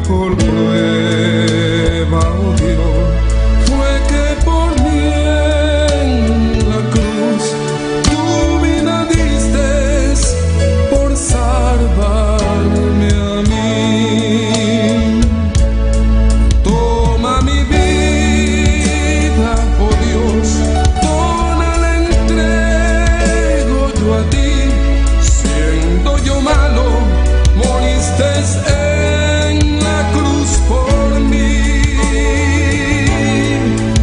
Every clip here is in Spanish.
mejor prueba, oh Dios, fue que por mí en la cruz tu vida diste por salvarme a mí. Toma mi vida, oh Dios, toda la entrego yo a ti. Siendo yo malo, moriste en la cruz por mí.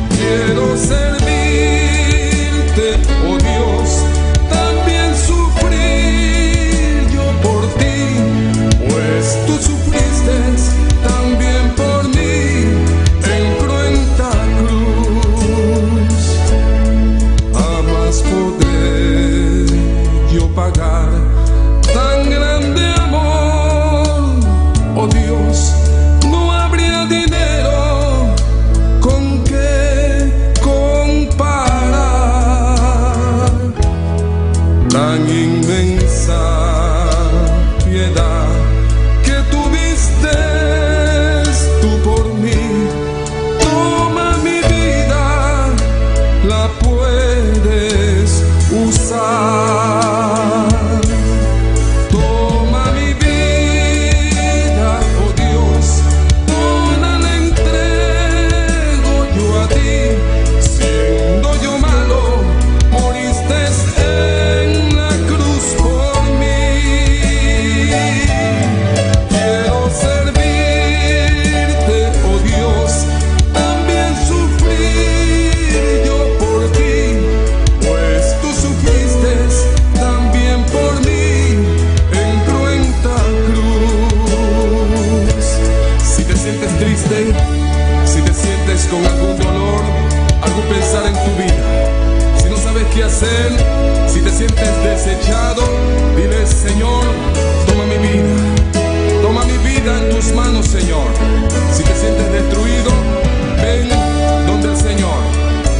Quiero servirte, oh Dios, también sufrir yo por ti, pues tú sufriste también por mí en cruenta cruz. Jamás podré yo pagar tan grande amor, oh Dios, no habría dinero con que comparar tan inmensa piedad que tuviste tú por mí. Toma mi vida, la puedes usar. Toma mi vida, oh Dios, toda la entrego yo a ti. Siendo yo malo, moriste en la cruz por mí. Quiero servirte, oh Dios, también sufrir yo por ti, pues tú sufriste también por mí en cruenta cruz. Si te sientes triste, si te sientes con algún dolor, algún pensar en tu vida, si no sabes qué hacer, si te sientes desechado, dile: Señor, toma mi vida en tus manos, Señor. Si te sientes destruido, ven donde el Señor.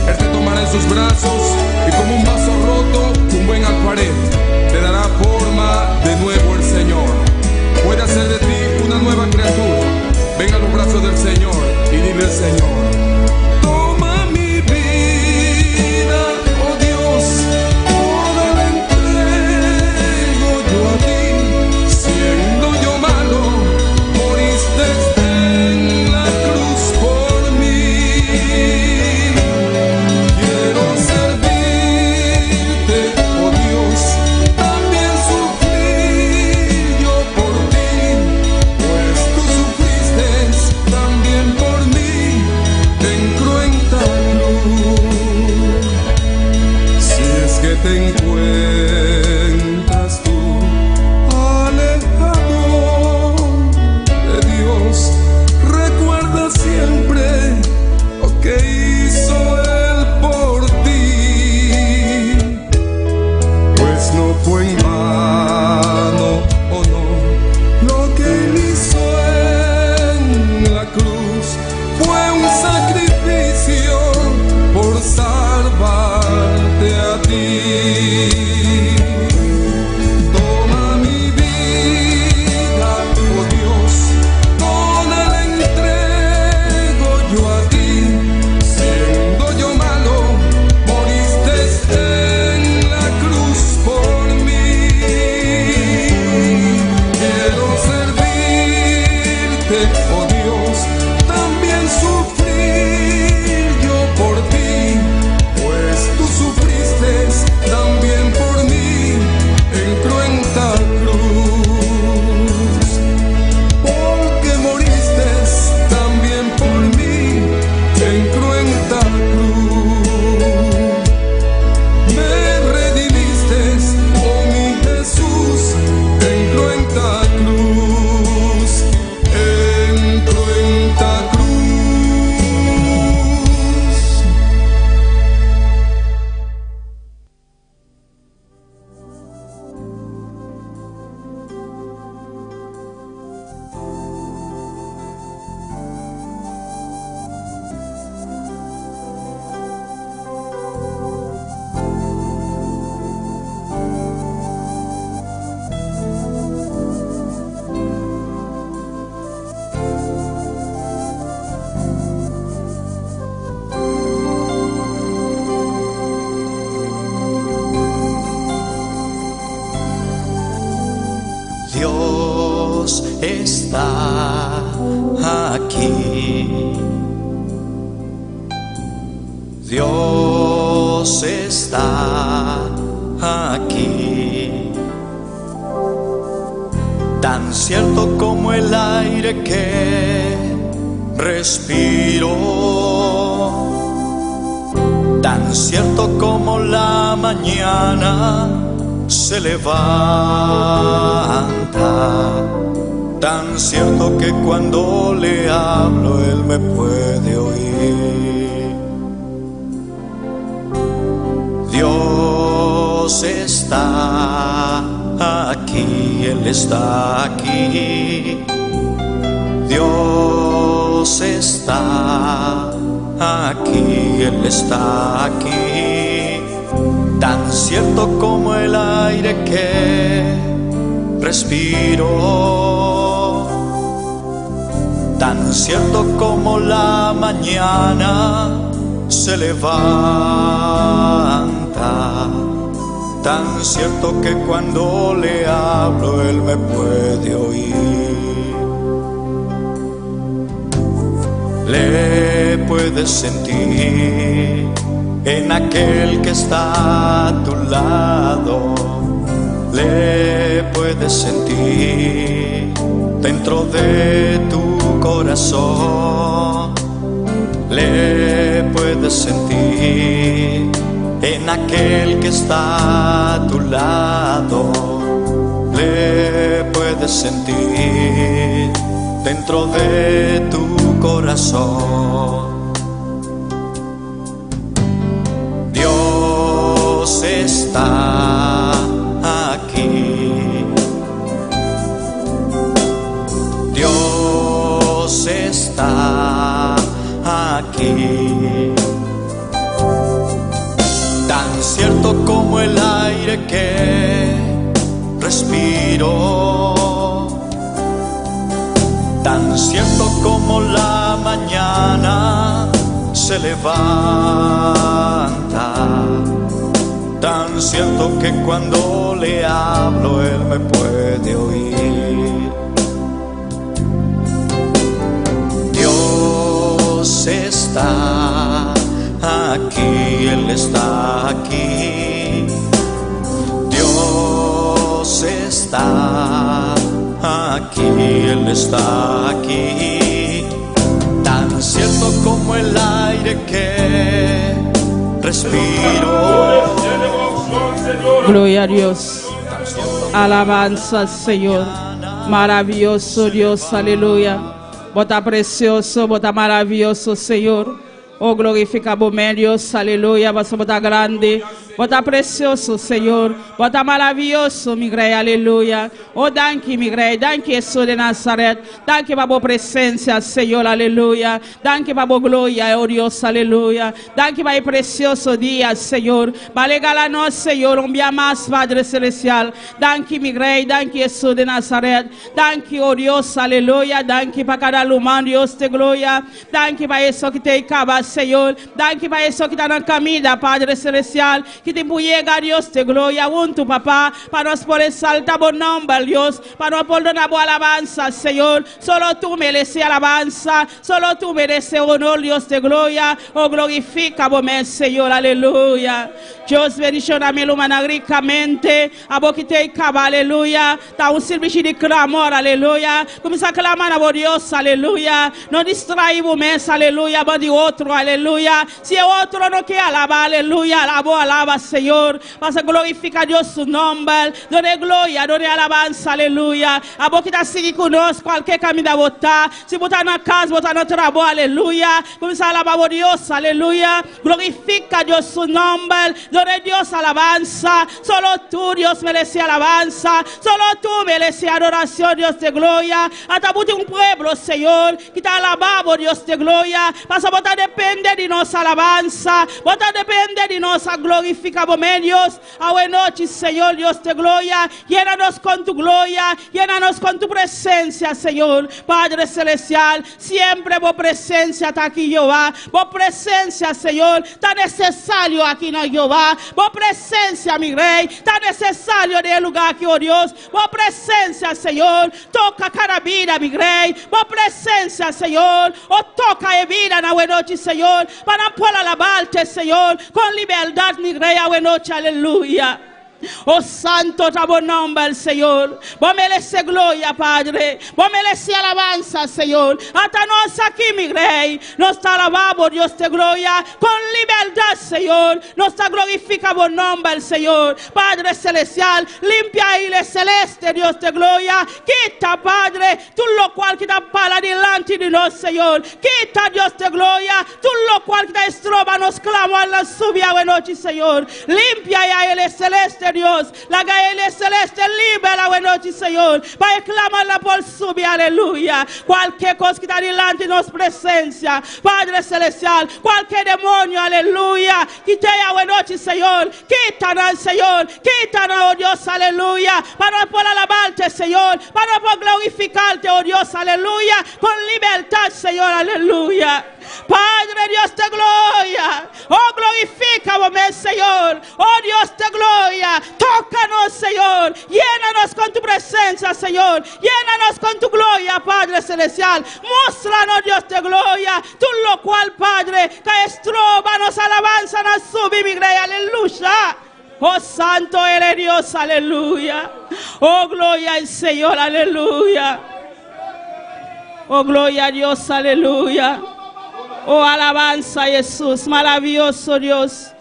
Él te tomará en sus brazos y como un vaso roto, un buen alfarero, te dará forma de nuevo el Señor. Puede hacer de ti una nueva criatura. Ven a los brazos del Señor y dile al Señor: toma mi vida, oh Dios, toda la entrego yo a ti. Siendo yo malo, moriste en la cruz por mí. Quiero servirte, oh Dios, también sufrir yo por ti, pues tú sufriste también por mí en cruenta cruz. Si es que te encuentras tú alejado de Dios, recuerda siempre lo que hizo Él por ti, pues no fue en vano, oh no, lo que Él hizo en la cruz fue un sacrificio por salvarte a ti. está aquí. Dios está aquí. Tan cierto como el aire que respiro, tan cierto como la mañana se levanta, tan cierto que cuando le hablo Él me puede oír. Dios está aquí, Él está aquí. Dios está aquí, Él está aquí. Tan cierto como el aire que respiro, tan cierto como la mañana se levanta, tan cierto que cuando le hablo Él me puede oír. Le puedes sentir en aquel que está a tu lado, le puedes sentir dentro de tu corazón, le puedes sentir en aquel que está a tu lado, le puedes sentir dentro de tu corazón. Dios está aquí. Dios está aquí. Tan cierto como el aire que respiro, tan cierto como la mañana se levanta, tan cierto que cuando le hablo Él me puede oír. Dios está aquí, Él está aquí. Dios está aquí, Él está aquí. Tan cierto como el aire que respiro. Gloria a Dios. Alabanza, Señor. Maravilloso Dios, aleluya. Bota precioso, bota maravilloso, Señor. Oh, glorifica bom Dios, aleluya. Bota bota grande, bota precioso, Señor. Bota maravilhoso, mi grey, aleluya. Oh, danke, mi grey, danke, Jesus de Nazaret. Danke, babo presencia, Señor, aleluya. Danke, babo gloria, oh Dios, aleluya. Danke, bai precioso dia, Señor. Balegala nós, Señor, um dia mais, Padre Celestial. Danke, mi grey, danke, Jesus de Nazaret. Danke, oh Dios, aleluya. Danke, para cada lumano, Dios de glória. Danke, para isso que tem acaba, Senhor. Danke, para isso que está na caminho, Padre Celestial. Que te puiega, Dios de glória. Unto, papá, para nós poder saltar bom nome, Dios. Para nós poder dar boa alabanza, Senhor. Solo tu mereces alabanza. Solo tu mereces honor, Dios de glória. Oh, glorifica, bom Senhor, aleluya. Dios bendicioname ricamente. A boca que te acaba, aleluya. Tá serviço de clamor, aleluya. Começa a clamar a Deus, aleluya. Não distrai o mês, aleluya. Mande outro, aleluya. Se outro não quer alabar, aleluya. Alaba, Senhor. Mas glorifica Deus su nome. Done glória, done alabança, aleluya. A boca que está seguindo conosco, qualquer caminho da botar. Se botar na casa, botar no trabalho, aleluya. Começa a alabar a Deus, aleluya. Glorifica Deus su nome. Done Dios alabanza. Solo tú, Dios, merece alabanza. Solo tú mereces adoración, Dios de gloria. Hasta un pueblo, Señor, que te alabamos, Dios de gloria. Pasa, bota depende de nuestra alabanza. Bota depende de nuestra glorificación. glorificamos, Dios, a buena noche, Señor, Dios de gloria. Llénanos con tu gloria, llénanos con tu presencia, Señor. Padre celestial, siempre vos presencia está aquí, Jehová. Vos presencia, Señor, tan necesario aquí, no, Jehová. Vos presencia, mi Rey, tan necesario en el lugar aquí, oh Dios. Vos presencia, Señor, toca cada vida, mi Rey. Vos presencia, Señor, o toca e vida na buena noche, Señor, para poder alabarte, Señor, con libertad, mi Rey, a buena noche, aleluya. Oh santo está buen nombre, Señor. Vos mereces gloria, Padre. Vos mereces alabanza, Señor. Hasta nos aquí, mi Rey. Nos te alabamos, Dios de gloria. Con libertad, Señor. Nos te glorifica buen nombre, Señor. Padre celestial, limpia y le celeste, Dios de gloria. Quita, Padre, tú lo cual que te para delante de nos, Señor. Quita, Dios de gloria, tú lo cual que te estroba, nos clama a la subia de noche, Señor. Limpia y a él celeste, Dios, la gaele celeste libre la buena noche, Señor, para clamarla por subir, aleluya. Cualquier cosa que está delante de nuestra presencia, Padre celestial, cualquier demonio, aleluya, que te haya buena noche, Señor, quítanos, Señor, quítanos, oh Dios, aleluya, para poder alabarte, Señor, para poder glorificarte, oh Dios, aleluya, con libertad, Señor, aleluya. Padre Dios de gloria, oh glorifícame, Señor, oh Dios de gloria, tócanos, Señor, llénanos con tu presencia, Señor, llénanos con tu gloria, Padre celestial, muéstranos, Dios de gloria, tú lo cual, Padre, que estroba nos alabanza, nos sube, mi Rey, aleluya. Oh santo eres Dios, aleluya. Oh gloria al Señor, aleluya. Oh gloria a Dios, aleluya. Oh, alabanza a Jesús, maravilloso Dios.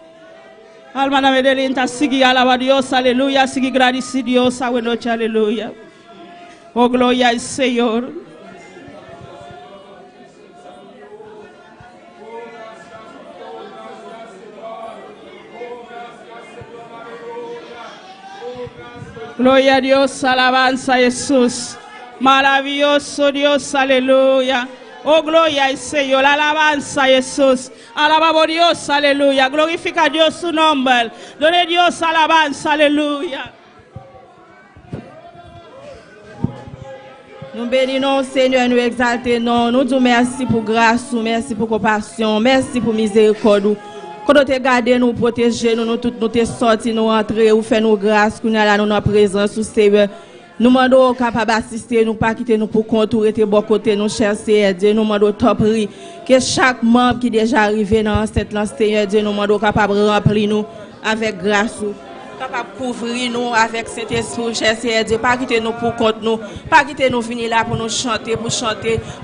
Alma na medelenta, sigue alaba a Dios, aleluya. Sigue agradecido Dios, a buena noche, aleluya. Oh, gloria al Señor. Gloria a Dios, alabanza a Jesús. Maravilloso Dios, aleluya. Oh, gloria al Señor, alabanza a Jesús. Alabamos a Dios, aleluya. Glorifica a Dios su nombre. Done a Dios alabanza, aleluya. Nous bénissons, Seigneur, nous exaltons, nous disons merci pour grâce, merci pour compassion, merci pour miséricorde. Quand nous te gardons, nous protéger, nous tous nous te sortis, nous entrer, nous faire nos grâces, nous allons dans notre présence, Seigneur. Nous demandons capable d'assister, nous pas quitter nous pour contourer tes bons côtés, nous chercher Dieu, nous demandons top prix que chaque membre qui est déjà arrivé dans cette lance, Seigneur Dieu, nous demandons capable de remplir nous avec grâce, capable de couvrir nous avec cet esprit, chercher Dieu, pas quitter nous pour compte nous, pas quitter nous venir là pour nous chanter,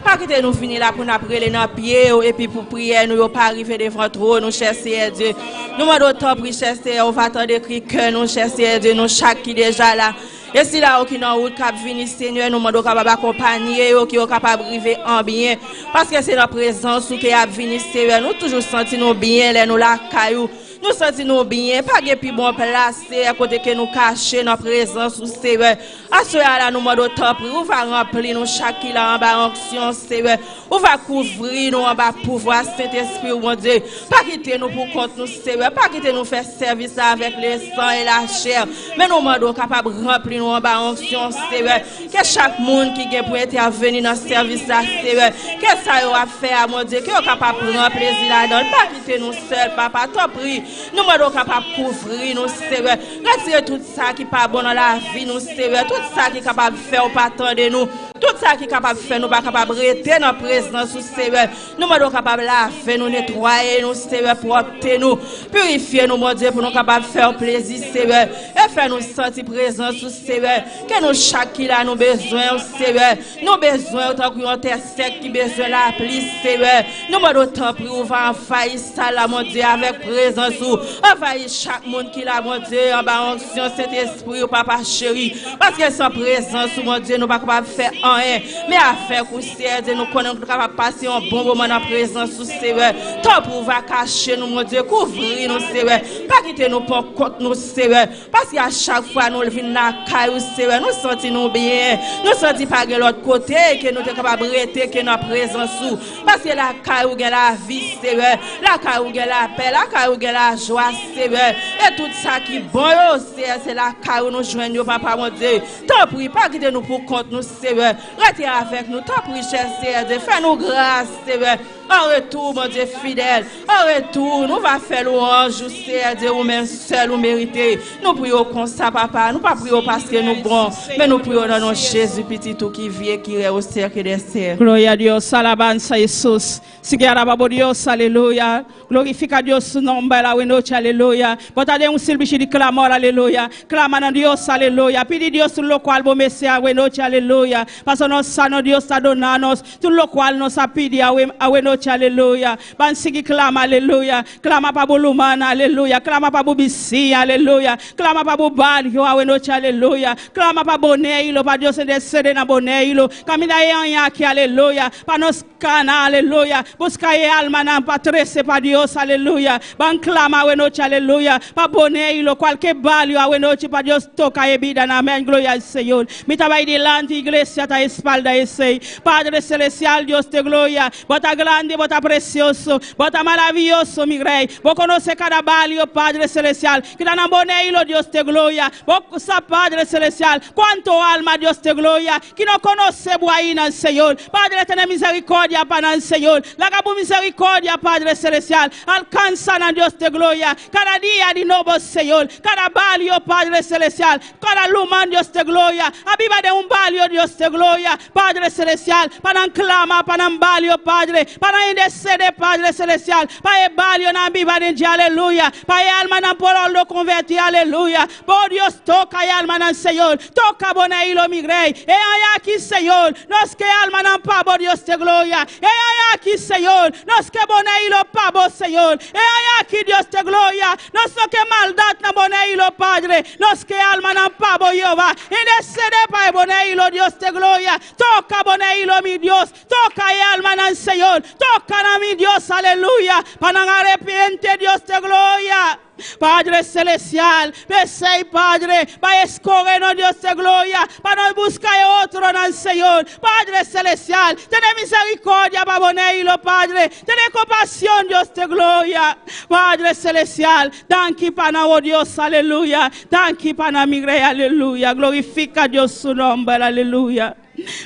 pas quitter nous venir là pour nous appeler dans pied et puis pour prier, nous pas arriver devant trop, nous chercher Dieu. Nous demandons top prix, chercher, on va attendre écrit que nous chercher Dieu, nous chaque qui déjà là. Et si là, qui dans route cap venir, Seigneur, nous demandons capable d'accompagner, qui est capable d'arriver en bien. Parce que c'est la présence qui a venir, Seigneur. Nous toujours sentons bien, nous la caillou. Nous sentons bien, pas de plus bon placé à côté que nous cacher notre présence, Seigneur. À ce là, nous demandons temps pour nous va remplir nous chaque qui là en bas onction, Seigneur. On va couvrir nous en bas pouvoir Saint-Esprit, mon Dieu. Pas quitter nous pour compte nous, Seigneur. Pas quitter nous faire service avec le sang et la chair. Mais nous demandons capable de remplir nous en bas onction, Seigneur. Que chaque monde qui est pour intervenir dans ce service là, Seigneur. Que ça va faire, mon Dieu. Que est capable de prendre plaisir là-dedans. Pas quitter nous seuls, papa. T'en prie. Nous sommes capables de couvrir nous, Seigneur. Retirer tout ça qui n'est pas bon dans la vie, nous, Seigneur. Tout ça qui est capable de faire, pas attendre nous. Tout ça qui est capable de faire, nous pas capable de rester dans la présence, Seigneur. Nous sommes capables de laver, nous nettoyer, nous, Seigneur, propter nous, purifier nous, mon Dieu, pour nous capables de faire plaisir, Seigneur. Et faire nous sentir présence, Seigneur. Que nous, chaque qui a nous besoin, Seigneur. Nous besoin, autant que nous terre sec qui besoin la pluie, Seigneur. Nous sommes autant pour ouvrir en faille, ça, là, mon Dieu, avec présence. Envahir chaque monde qui l'a, mon Dieu, en bas onction, cet esprit, papa chéri. Parce que sans présence, mon Dieu, nous ne pouvons pas faire rien. Mais avec vous, Seigneur Dieu, nous connaissons capable passer un bon moment en présence sous Seigneur. Tant pour va cacher nous, mon Dieu, couvrir nous, Seigneur. Pas quitter nous pour compte nous, Seigneur. Parce qu'à chaque fois nous venons dans la caille, Seigneur, nous sentons nous bien. Nous sentons pas de l'autre côté que nous sommes capables de rester que notre présence sous. Parce que la caille où la vie, Seigneur. La caille où la paix, la caille où la joie, Seigneur. Et tout ça qui est bon, Seigneur, c'est la caille où nous joignons, Papa, mon Dieu. Tant pis, pas quitter nous pour compte nous, Seigneur. Restez avec nous, tant pis, cher Seigneur. Fais-nous grâce, Seigneur. En retour, mon Dieu fidèle. En retour, nous va faire louange, Seigneur Dieu, ou même seul ou mérité. Nous prions comme ça, Papa. Nous pas prions parce que nous bons, mais nous prions dans nos Jésus petit tout qui vit, qui est au cercle des cercles. Gloria a Dios, alabanza a Jesús. Sigue alabando Dios, aleluya. Glorifica a Dios su nombre, la noche, aleluya. Bota de un silbichi de clamor, aleluya. Claman a Dios, aleluya. Pide Dios tu lo cual vos sea, a noche, aleluya. Paso nos sano Dios está donanos, tu lo cual nos ha pedido, a noche, aleluya. Van sigue clama, aleluya. Clama para Bolumana, aleluya. Clama para Bubisi, aleluya. Clama para Bubarrio, a noche, aleluya. Clama para Boneilo, para Dios descer na Boneilo. Camina aí aqui, aleluya. Para nos cana, aleluya. Busca aí alma na patrese para Dios, aleluya. Van clama, a noche, aleluya. Para Boneilo, qualquer balio, a noche, para Dios toca e vida, amém. Glória ao Senhor. Me trabalha delante, igreja, tá espalda esse. Padre celestial, Dios te gloria. Bota grande, bota precioso, bota maravilhoso, mi rei. Vou conhecer cada balio, Padre celestial. Que dá na boneilo, Dios te gloria. Vou sa Padre celestial. Quanto alma, Dios te gloria. Que não conhece boaína, Senhor. Padre, tenha misericórdia para o Senhor. Lagabu misericórdia, Padre celestial. Alcança na Dios te gloria. Cada dia de novo, Senhor. Cada balio, Padre celestial. Cada luma, Dios te gloria. A Bíblia de balio, Dios te gloria. Padre celestial. Para clama, para balio, Padre. Para interceder, Padre celestial. Para balio na Bíblia de aleluia. Para alma na porolo convertir, aleluia. Por Dios toca e alma na Senhor. Toca boneilo, mi rei. E aí aqui, Senhor. Nós que alma na pabo, Dios te gloria. E aí aqui, Senhor. Nós que boneilo pabo, Senhor. E aí aqui, Dios te gloria. Nós que maldade na boneilo, Padre. Nós que alma na pabo, Jehová. Interceder para boneilo, Dios te gloria. Toca boneilo, mi Dios. Toca e alma na Senhor. Toca na mi Dios, aleluya. Para não arrepentir, Dios te gloria. Padre celestial, pensei, Padre, para escorrer no Dios de gloria, para não buscar outro no Senhor. Padre celestial, tenha misericórdia para boneilo, Padre, tenha compaixão, Dios de gloria. Padre celestial, danke para o Dios, aleluya. Danke para mi rei, aleluya. Glorifica Dios su nombre, aleluya.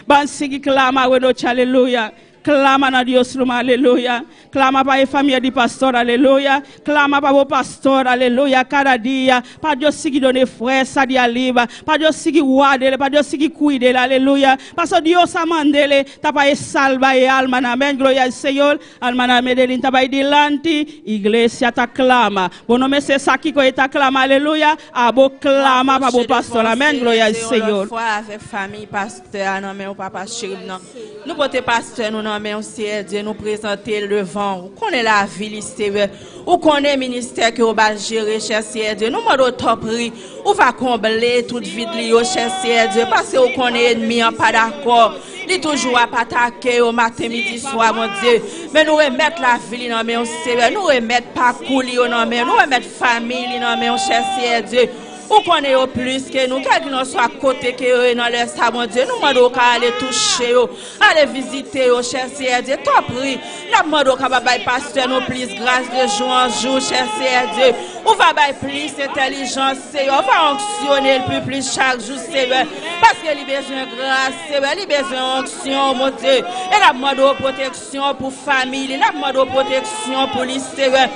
Van sigue clama, noche, aleluya. Clama a Deus, aleluia. Clama para a família de pastor, aleluia. Clama para o pastor, aleluia. Cada dia, para Deus seguir dando força de aliva, para Deus seguir guardar, para Deus seguir cuidar, aleluia. Para Deus amandele, tá para salvar a alma, amém. Glória ao Senhor. Alma na medellín, tá para delante, igreja tá clama. Bom nome é essa aqui que tá clama, aleluia. Abo clama para o pastor, amém. Glória ao Senhor. Avec famille pasteur, non mais papa chéri, non. Nous porter pasteur nous mais on sait Dieu nous présenter devant ou connaît la vie Seigneur ou connaît ministère que on va gérer cher Dieu nous demandons top prix ou va combler toute vie de cher Dieu parce que on connaît ennemi en pas d'accord il toujours à attaquer au matin midi soir mon Dieu mais nous remettre la vie non mais on Seigneur nous remettre parcours non mais nous remettre famille non mais on cher Dieu ou connaît au plus que nous, quel que nous soit à côté que nous dans le sa mon Dieu, nous demandons qu'à aller toucher, aller visiter, cher Dieu, t'en prie, nous demandons qu'à bailler pasteur nous plus grâce de jour en jour, cher Dieu, on va bailler plus intelligence, on va onctionner le plus chaque jour, Seigneur, parce qu'il a besoin de grâce, Seigneur, il a besoin d'onction, mon Dieu, et nous demandons protection pour famille, nous demandons protection pour les Seigneur,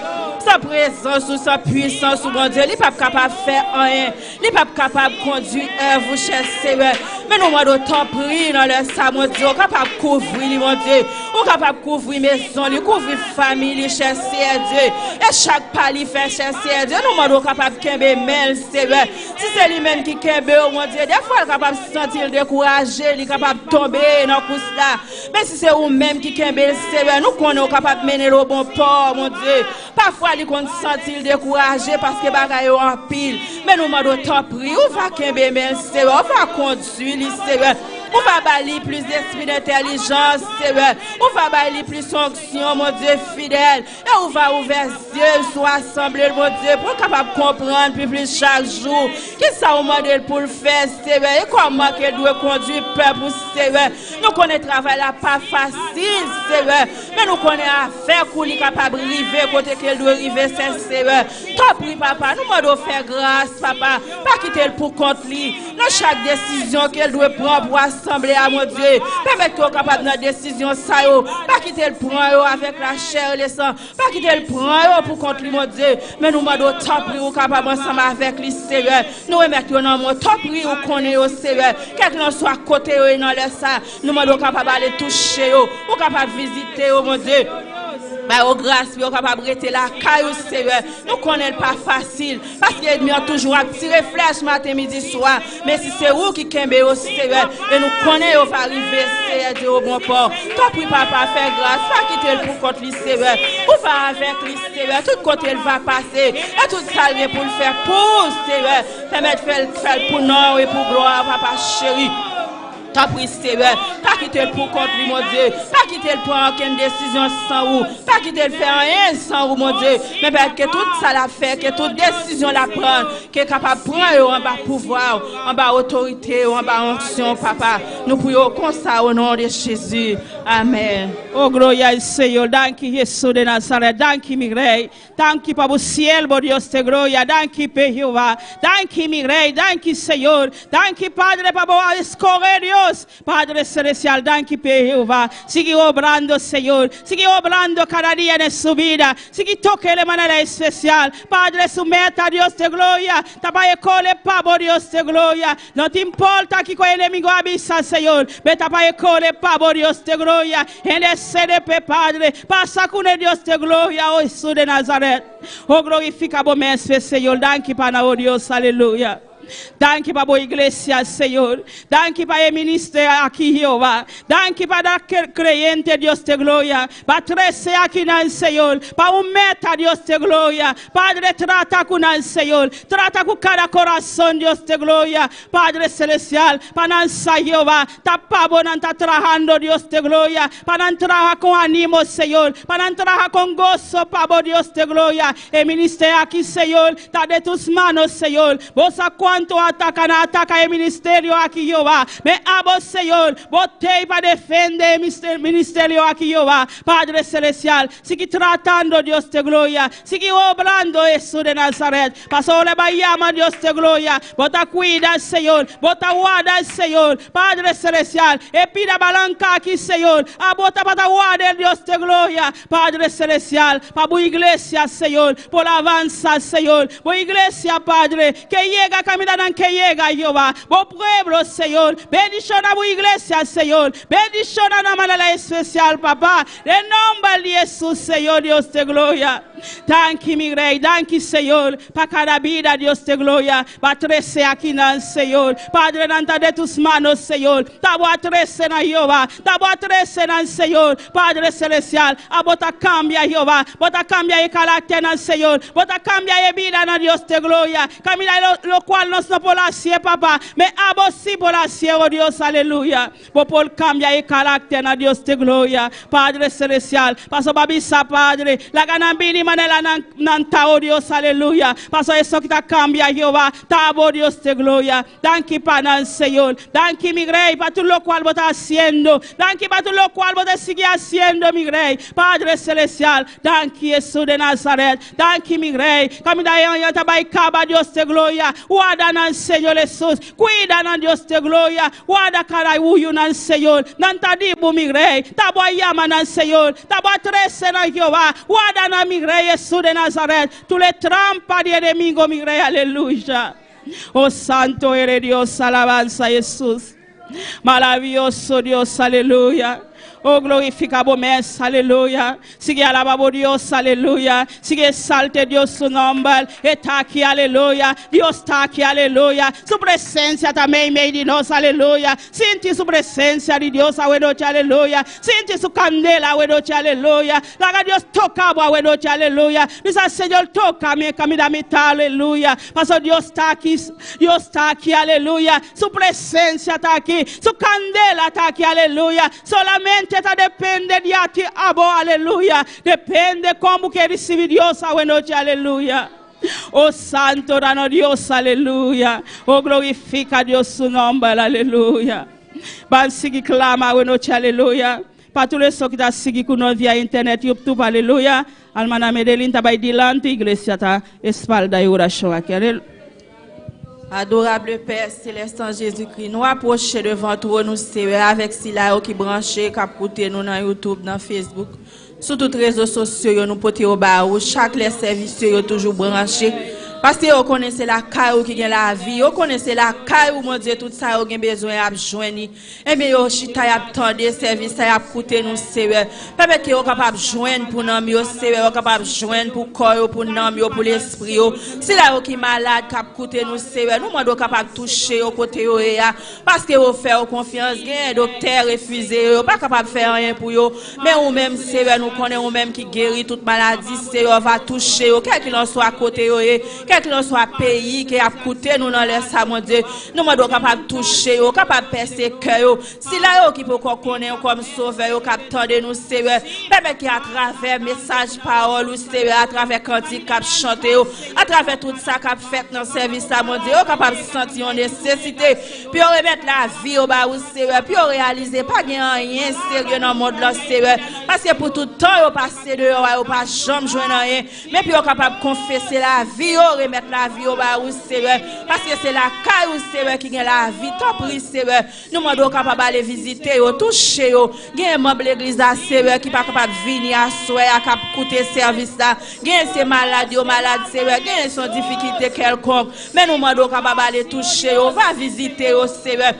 sa présence ou sa puissance, mon Dieu, il n'est pas capable de faire rien. Il n'est pas capable de conduire vous, cher Seigneur. Mais nous demandons tant prier dans le sang, mon Dieu. Capable de couvrir, mon Dieu. Ou capable de couvrir maison, couvrir famille, cher Dieu. Et chaque pas, il fait, cher Dieu. Nous demandons capable de kembe mel, Seigneur. Si c'est lui-même qui kembe, mon Dieu, des fois, il est capable de se sentir découragé, il est capable de tomber dans le coup là. Mais si c'est vous-même qui kembe, Seigneur, nous sommes capables de mener le bon port, mon Dieu. Parfois, il est sentir découragé parce que bagaille en pile. Mais nous demandons tant prier, on va kembe mel, Seigneur. On va conduire, Seigneur. On va bâlir plus d'esprit d'intelligence, Seigneur. On va bâlir plus d'onction, mon Dieu fidèle. Et on va ouvrir les yeux sur l'assemblée, mon Dieu, pour capable comprendre plus chaque jour. Qu'est-ce que ça demande pour le faire, Seigneur? Et comment qu'elle doit conduire le peuple, Seigneur? Nous connaissons le travail là pas facile, Seigneur. Mais nous connaissons affaire pour lui capable de arriver côté qu'elle doit arriver, Seigneur. T'as pris, papa. Nous devons faire grâce, papa. Pas quitter le pour contre lui. Dans chaque décision qu'elle doit prendre pour assembler à mon Dieu. Permettez-nous capable de décision ça, pas quitter le prendre avec la chair et le sang. Pas quitter le prendre pour contre lui, mon Dieu. Mais nous devons t'en prier capable ensemble avec lui, Seigneur. Nous remettons dans mon t'en prier ou connaît au Seigneur. Quelqu'un soit à côté et dans le ça. Nous devons capable aller toucher ou capable visiter, mon Dieu. Mais au grâce, nous sommes capables de rester la caille, Seigneur. Nous connaissons pas facile. Parce que l'ennemi a toujours à tirer flèche matin, midi, soir. Mais si c'est vous qui kembe au Seigneur, et nous connaissons, on va arriver, Seigneur, Dieu au bon port. Toi, prie, papa, faire grâce. Pas quitter le pour contre lui, Seigneur. On va avec lui, Seigneur. Tout côté, il va passer. Et tout ça, il pour le faire pour, Seigneur. Permettre de faire pour nous et pour gloire, papa chéri. T'as pris, Seigneur. Pas quitter le pour contre lui, mon Dieu. Pas quitter le prendre aucune décision sans vous. Pas quitter le faire rien sans vous, mon Dieu. Mais que tout ça la fait, que toute décision la prendre, qui est capable de prendre en bas pouvoir, en bas autorité, en bas onction, papa. Nous prions comme ça au nom de Jésus. Amen. Oh, gloria al Señor. Danke, Jesús de Nazaret. Danke, mi rey. Danke para o cielo, Dios te gloria. Danke, Jehová. Danke, mi rey. Danke, Señor. Danke, Padre, para escoger Dios. Padre celestial, danke, Jehová. Sigue obrando, Señor. Sigue obrando cada día en su vida. Sigue toque de manera especial. Padre, sumeta, Dios de gloria. Tapaye cole, pavo, Dios de gloria. No te importa que con el enemigo avisa, Señor. Ve tapaye cole, pavo, Dios de gloria. En el CDP, Padre. Pasa con el Dios de gloria, oh Jesús de Nazaret. Oh, glorifica vos, Señor. Danke, Pana, oh Dios, aleluya. Danke para a igreja, Senhor. Danke para o ministério aqui, Jeová. Danke para o crente, Deus te glória. Para crescer aqui, Senhor. Para o meta, Deus te glória. Padre, trata com nós, Senhor. Trata com cada coração, Deus te glória. Padre celestial, para nós, Jeová. Tá pavo, não tá trabalhando, Deus te glória. Para não trabalhar com ânimo, Senhor. Para não trabalhar com gozo, pavo, Deus te glória. O ministério aqui, Senhor, tá de tus manos, Senhor. Vos quanto ataca o ministério aqui, Jeová. Me abo, Senhor. Botei para defender o ministério aqui, Jeová. Padre celestial, sigue tratando, Deus te glória. Sigue obrando isso de Nazaret. Passou le baiama, Deus te glória. Bota cuida, Senhor. Bota guarda, Senhor. Padre celestial, e pida balanca aqui, Senhor. A bota para guarda, Deus te glória. Padre celestial, para a igreja, Senhor. Por avançar, Senhor. Por igreja, Padre, que llega a caminhar que llega, Jehová. Bo pueblo, Señor. Bendición a tu iglesia, Señor. Bendición a una manera especial, papá. En nombre de Jesús, Señor, Dios te gloria. Danke, mi rey. Danke, Señor. Para cada vida, Dios te gloria. Va trece aquí, Señor. Padre, nanta de tus manos, Señor. Tabo a trece, Jehová. Tabo a trece, Señor. Padre celestial. A bota cambia, Jehová. Bota cambia el carácter, Señor. Bota cambia el vida, Dios te gloria. Camina lo cual nos no por hacer, papá. Me abo si por hacer, oh Dios, aleluya. Por cambiar el carácter, Dios te gloria. Padre celestial. Paso babisa, Padre. La ganambini manela nanta, oh Dios, aleluya. Paso eso que te cambia, Jehová. Tabo, Dios te gloria. Danke, Pana, Señor. Danke, mi rey, para todo lo cual vos estás haciendo. Danke, para todo lo cual vos te sigue haciendo, mi rey. Padre celestial. Danke, Jesús de Nazaret. Danke, mi rey. Camina en tabaicaba, Dios te gloria. Guarda, Señor Jesús. Cuida, Dios te gloria. Guarda, cara, huyo, Señor. Nantadibu, mi rey. Tabo ayama, Señor. Tabo trece, Jehová. Guarda, mi rey, Jesús de Nazaret. Tú le trampas de enemigo, mi rey. Aleluya. Oh, santo eres Dios. Alabanza, Jesús. Maravilloso Dios. Aleluya. Oh, glorifica vos mes, aleluya. Sigue alabado Dios, aleluya. Sigue exalte Dios su nombre. Está aquí, aleluya. Dios está aquí, aleluya. Su presencia también me de nos, aleluya. Siente su presencia de Dios, noche, aleluya. Siente su candela, noche, aleluya. La Dios toca, noche, aleluya. Dice Señor, toca mi camino, aleluya. Pastor, Dios está aquí, aleluya. Su presencia está aquí. Su candela está aquí, aleluya. Solamente depende de ti, aleluya. Depende como que recibe Dios, noche, aleluya. Oh santo, rano Dios, aleluya. Oh glorifica Dios su nombre, aleluya. Van seguir clama, noche, aleluya. Para tous les ceux qui t'a seguido con nous via internet, YouTube, aleluya. Almana Medellín, tabay dilante, iglesia ta espalda y oración aquí, aleluya. Adorable Père Céleste en Jésus-Christ, nous approchons devant toi, nous servons avec Sila qui branché, qui a écouté nous dans YouTube, dans Facebook, sur tous les réseaux sociaux, nous portons au bas, chaque les services toujours branchés. Parce que vous connaissez la caille qui a la vie, vous connaissez la caille où mon Dieu tout ça vous avez besoin de joindre. Et bien vous chita y attendez service ça y a coûté nous sévère. Permet que vous capable joindre pour nous yo sévère, vous capable joindre pour corps pour nous yo pour l'esprit. Si là vous qui malade cap coûter nous sévère, nous demandons capable toucher au côté yo ya parce que vous faire confiance gain docteur refusé, pas capable faire rien pour yo, mais ou même sévère nous connaît ou même qui guérit toute maladie, c'est va toucher quel qu'il en soit à côté yo. Quel que soit pays qui a coûté nous dans les ça mon Dieu nous sommes capables toucher capable percer cœur si là qui peut connaître comme sauveur capteur de nous Seigneur permet qu'à travers message parole ou Seigneur à travers cantique cap chanter à travers tout ça qu'a fait dans service ça mon Dieu capable sentir une nécessité puis remettre la vie au bas ou Seigneur puis réaliser pas rien sérieux dans le monde là Seigneur parce que pour tout temps au passé dehors pas jamais joindre rien mais puis capable confesser la vie remettre la vie au bas ou Seigneur parce que c'est la caille ou Seigneur qui gagne la vie tant pris Seigneur nous demandons capable aller visiter ou toucher ou gagne membre l'église à Seigneur qui pas capable venir à soir à cap coûter service là gagne ces maladies ou malades Seigneur gagne son difficulté quelconque mais nous demandons capable aller toucher ou va visiter au Seigneur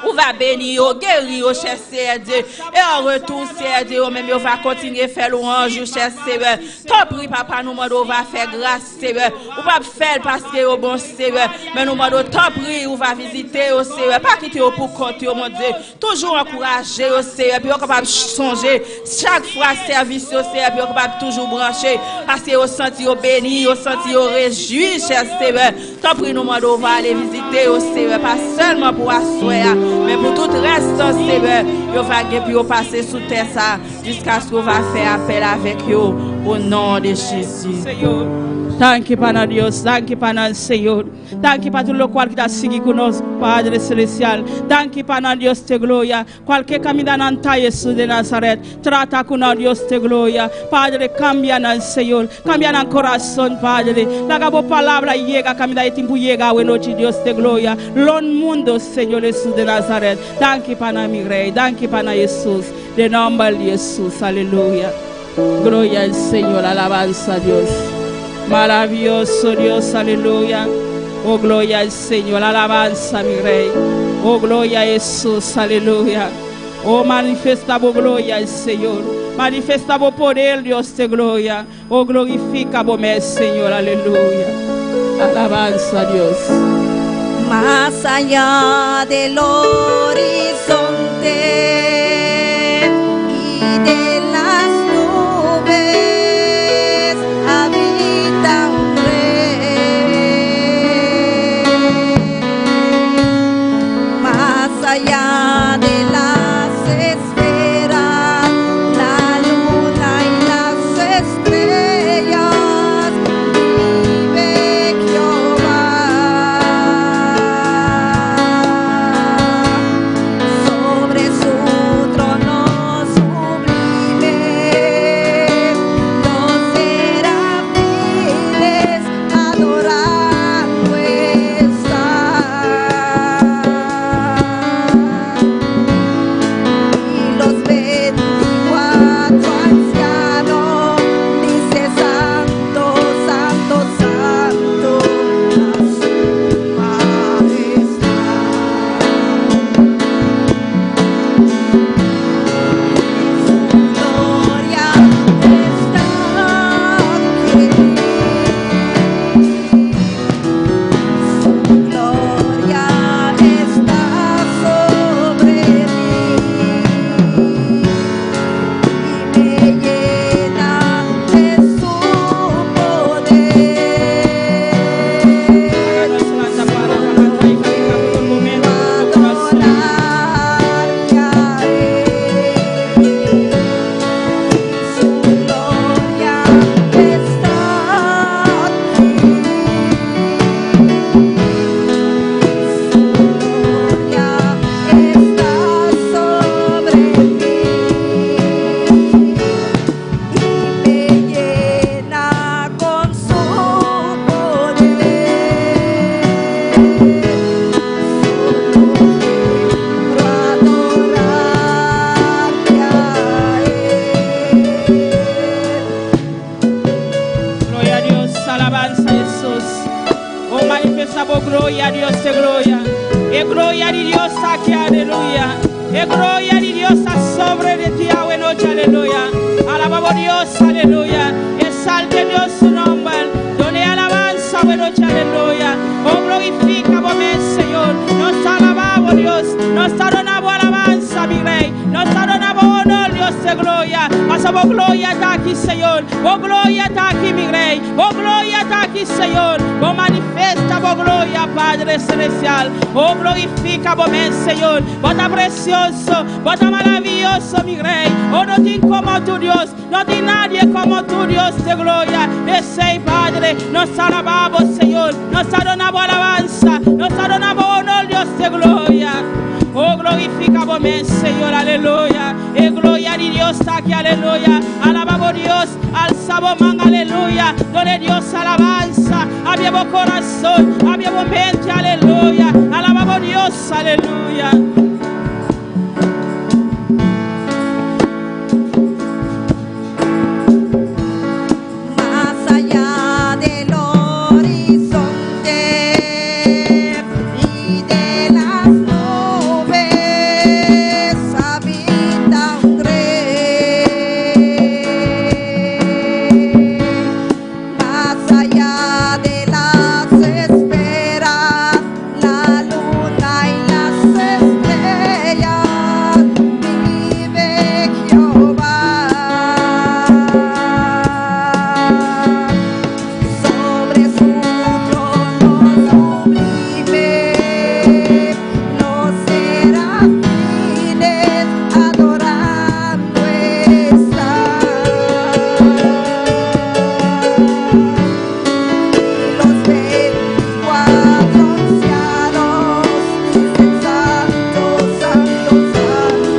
ou va bénir, guérir, cher Dieu. Et en retour, Dieu, même on va continuer à faire louange, cher Seigneur. T'en prie, papa, nous demandons, on va faire grâce, Seigneur. On va faire parce que au bon Seigneur. Mais nous demandons, t'en prie, on va visiter, au Seigneur. Pas quitter pour compter, mon Dieu. Toujours encourager, au Seigneur. Puis on est capable de songer. Chaque fois, service, au Seigneur. Puis on est capable toujours brancher. Parce que au senti, au béni, au senti, au réjoui, cher Seigneur. T'en prie, nous demandons, on va aller visiter, au Seigneur. Pas seulement pour asseoir. Mais pour tout le reste, Seigneur, vous va puis passer sous terre ça jusqu'à ce qu'on va faire appel avec vous au nom de Jésus. Thank you, Pana Dios. Thank you, Pana Señor. Thank you, para todo lo cual que está seguido con nos, Padre Celestial. Thank you, Pana Dios te gloria. Cualquier camino en Jesús de Nazaret, trata con Dios te gloria. Padre, cambia al Señor. Cambia el corazón, Padre. La cabo palabra llega, camina de tiempo llega, noche Dios te gloria. Los mundos, Señor Jesús de Nazaret. Thank you, Pana mi Rey. Thank you, Pana Jesús. De nombre de Jesús. Aleluya. Gloria al Señor. Alabanza a Dios. Maravilloso Dios, aleluya. Oh, gloria al Señor, alabanza, mi Rey. Oh, gloria a Jesús, aleluya. Oh, manifiesta vos gloria al Señor. Manifiesta vos poder, Dios de gloria. Oh, glorifica vos, Señor, aleluya. Alabanza a Dios. Más allá del horizonte y de las nubes habita un rey. Más allá de las esferas, la luna y las estrellas, vive Jehová. Sobre su abo gloria a Dios de gloria. E gloria de Dios aquí, aleluya. E gloria de Dios sobre de ti, buena noche, aleluya. Alabamos Dios, aleluya. Exalte Dios su nombre. Done alabanza, buena noche, aleluya. Oh, glorificamos, Señor. Nos alabamos, Dios. Nos adoramos alabanza, mi Rey. Nos adoramos honor, Dios de gloria. Pasamos gloria está aquí, Señor. Oh, gloria está aquí, mi Rey. Oh, gloria está aquí, Señor. Oh, manifiesta, oh, gloria, Padre celestial. Oh, glorifica, oh, Señor. Bota precioso, bota maravilloso, mi Rey. Oh, no tiene como tu Dios. No tiene nadie como tu Dios de gloria. Ese Padre, nos alabamos, Señor. Nos adoramos alabanza. Nos adoramos honor, Dios de gloria. Oh, glorificamos, Señor, aleluya. Y gloria de Dios aquí, aleluya. Alabamos Dios, alzamos man, aleluya. Dole Dios alabanza. Abrimos corazón, abrimos mente, aleluya. Alabamos Dios, aleluya. Más allá del horizonte y de las nubes habita un rey. Más allá de las esferas, la luna y las estrellas, vive Jehová. Sobre su trono sublime, los serafines adorando están. Los 24 ancianos dicen: Santo, Santo, Santo,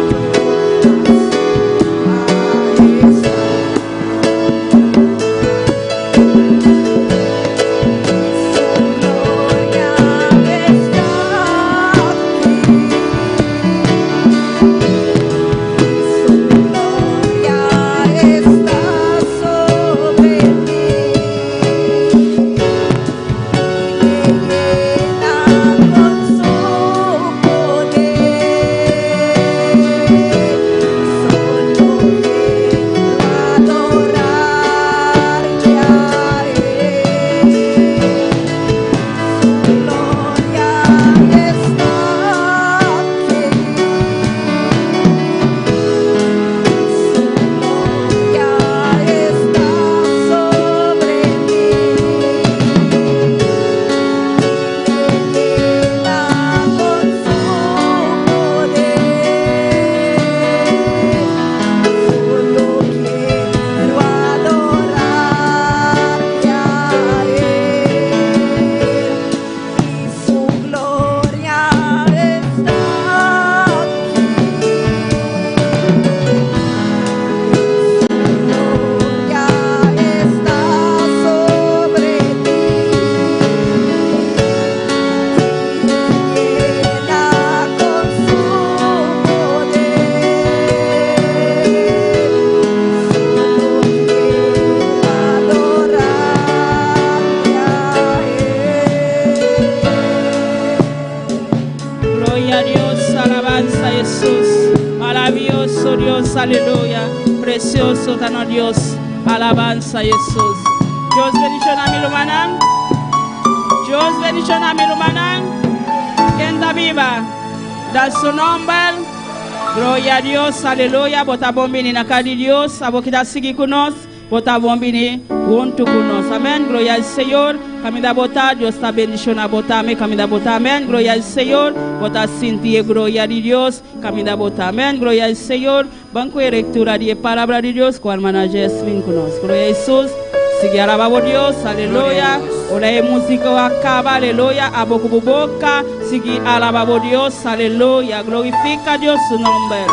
Gloria a Dios, alabanza a Jesús. Maravilloso Dios, aleluya. Precioso tan Dios, alabanza a Jesús. Dios bendición a mi lumana. Dios bendición a mi lumana. Quien viva, da su nombre. Gloria a Dios, aleluya. Bota bombini na casa de Dios. A boca da seguir conosco. Bota bombini junto conosco. Amém. Glória ao Senhor. Caminho da botar, Deus está bendicionando a botar, amém. Caminho da botar, amém. Glória ao Senhor. Bota sentir glória de Deus. Caminho da botar, amém. Glória ao Senhor. Banco e leitura de palavra de Deus. Com a irmã Jess vem conosco. Glória a Jesus. Sigue alabando Deus, aleluia. Olha a música acaba, aleluia. A boca por boca. Sigue alabando Deus, aleluia. Glorifica a Deus su nombre.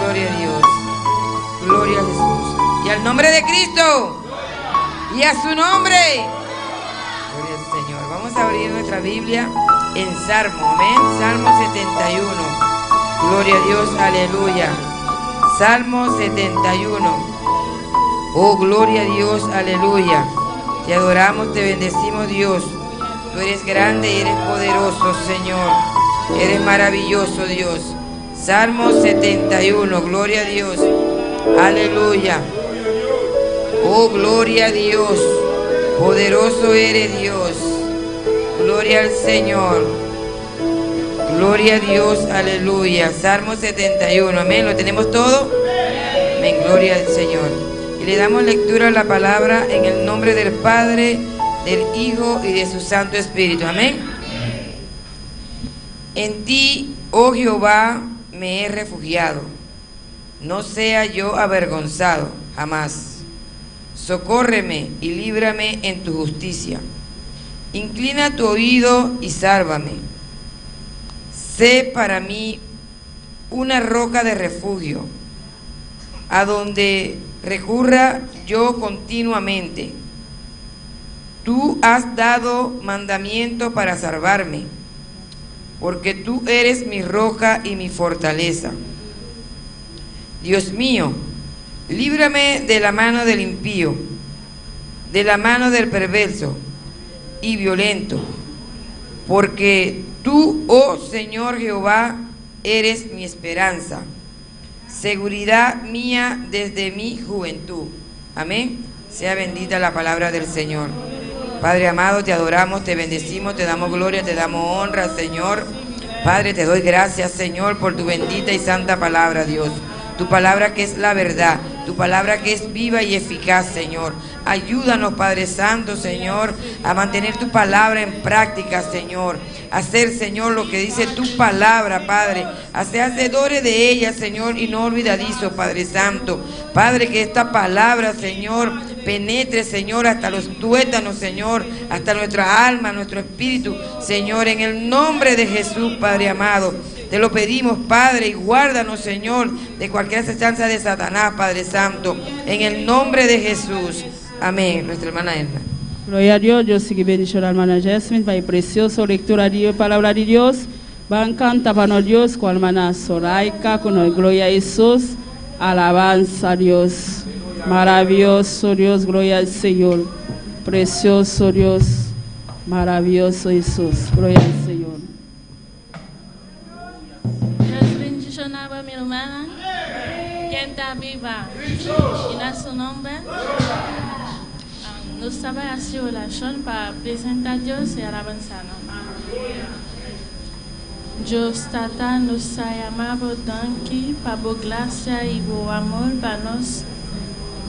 Gloria a Dios. Gloria a Jesús. Y al nombre de Cristo. Y a su nombre. Gloria al Señor. Vamos a abrir nuestra Biblia en Salmo. Amén. Salmo 71. Gloria a Dios. Aleluya. Salmo 71. Oh, gloria a Dios. Aleluya. Te adoramos, te bendecimos, Dios. Tú eres grande y eres poderoso, Señor. Eres maravilloso, Dios. Salmo 71, gloria a Dios. Aleluya. Oh, gloria a Dios. Poderoso eres, Dios. Gloria al Señor. Gloria a Dios, aleluya. Salmo 71, amén. ¿Lo tenemos todo? Amén, gloria al Señor. Y le damos lectura a la palabra en el nombre del Padre, del Hijo y de su Santo Espíritu, amén. En ti, oh Jehová, me he refugiado. No sea yo avergonzado jamás. Socórreme y líbrame en tu justicia. Inclina tu oído y sálvame. Sé para mí una roca de refugio, a donde recurra yo continuamente. Tú has dado mandamiento para salvarme, porque tú eres mi roca y mi fortaleza. Dios mío, líbrame de la mano del impío, de la mano del perverso y violento, porque tú, oh Señor Jehová, eres mi esperanza, seguridad mía desde mi juventud. Amén. Sea bendita la palabra del Señor. Padre amado, te adoramos, te bendecimos, te damos gloria, te damos honra, Señor. Padre, te doy gracias, Señor, por tu bendita y santa palabra, Dios. Tu palabra que es la verdad, tu palabra que es viva y eficaz, Señor. Ayúdanos, Padre Santo, Señor, a mantener tu palabra en práctica, Señor. Hacer, Señor, lo que dice tu palabra, Padre. Hacer hacedores de ella, Señor, y no olvidadizos, Padre Santo. Padre, que esta palabra, Señor, penetre, Señor, hasta los tuétanos, Señor, hasta nuestra alma, nuestro espíritu, Señor, en el nombre de Jesús, Padre amado. Te lo pedimos, Padre, y guárdanos, Señor, de cualquier acechanza de Satanás, Padre Santo, en el nombre de Jesús. Amén. Nuestra hermana Edna. Gloria a Dios, Dios sigue bendición a la hermana Jasmine, para el precioso lectura de Dios, palabra de Dios. Van canta para Dios, con la hermana Soraica, con el gloria a Jesús, alabanza a Dios. Maravilloso Dios, gloria al Señor. Precioso Dios, maravilloso Jesús, gloria al Señor. Bendicionaba mi hermana, que está viva, y a su nombre. Nous estamos haciendo oración para presentar a Dios y alabanzar. Dios tata nos ha llamado aquí para por gracia y por amor para nos.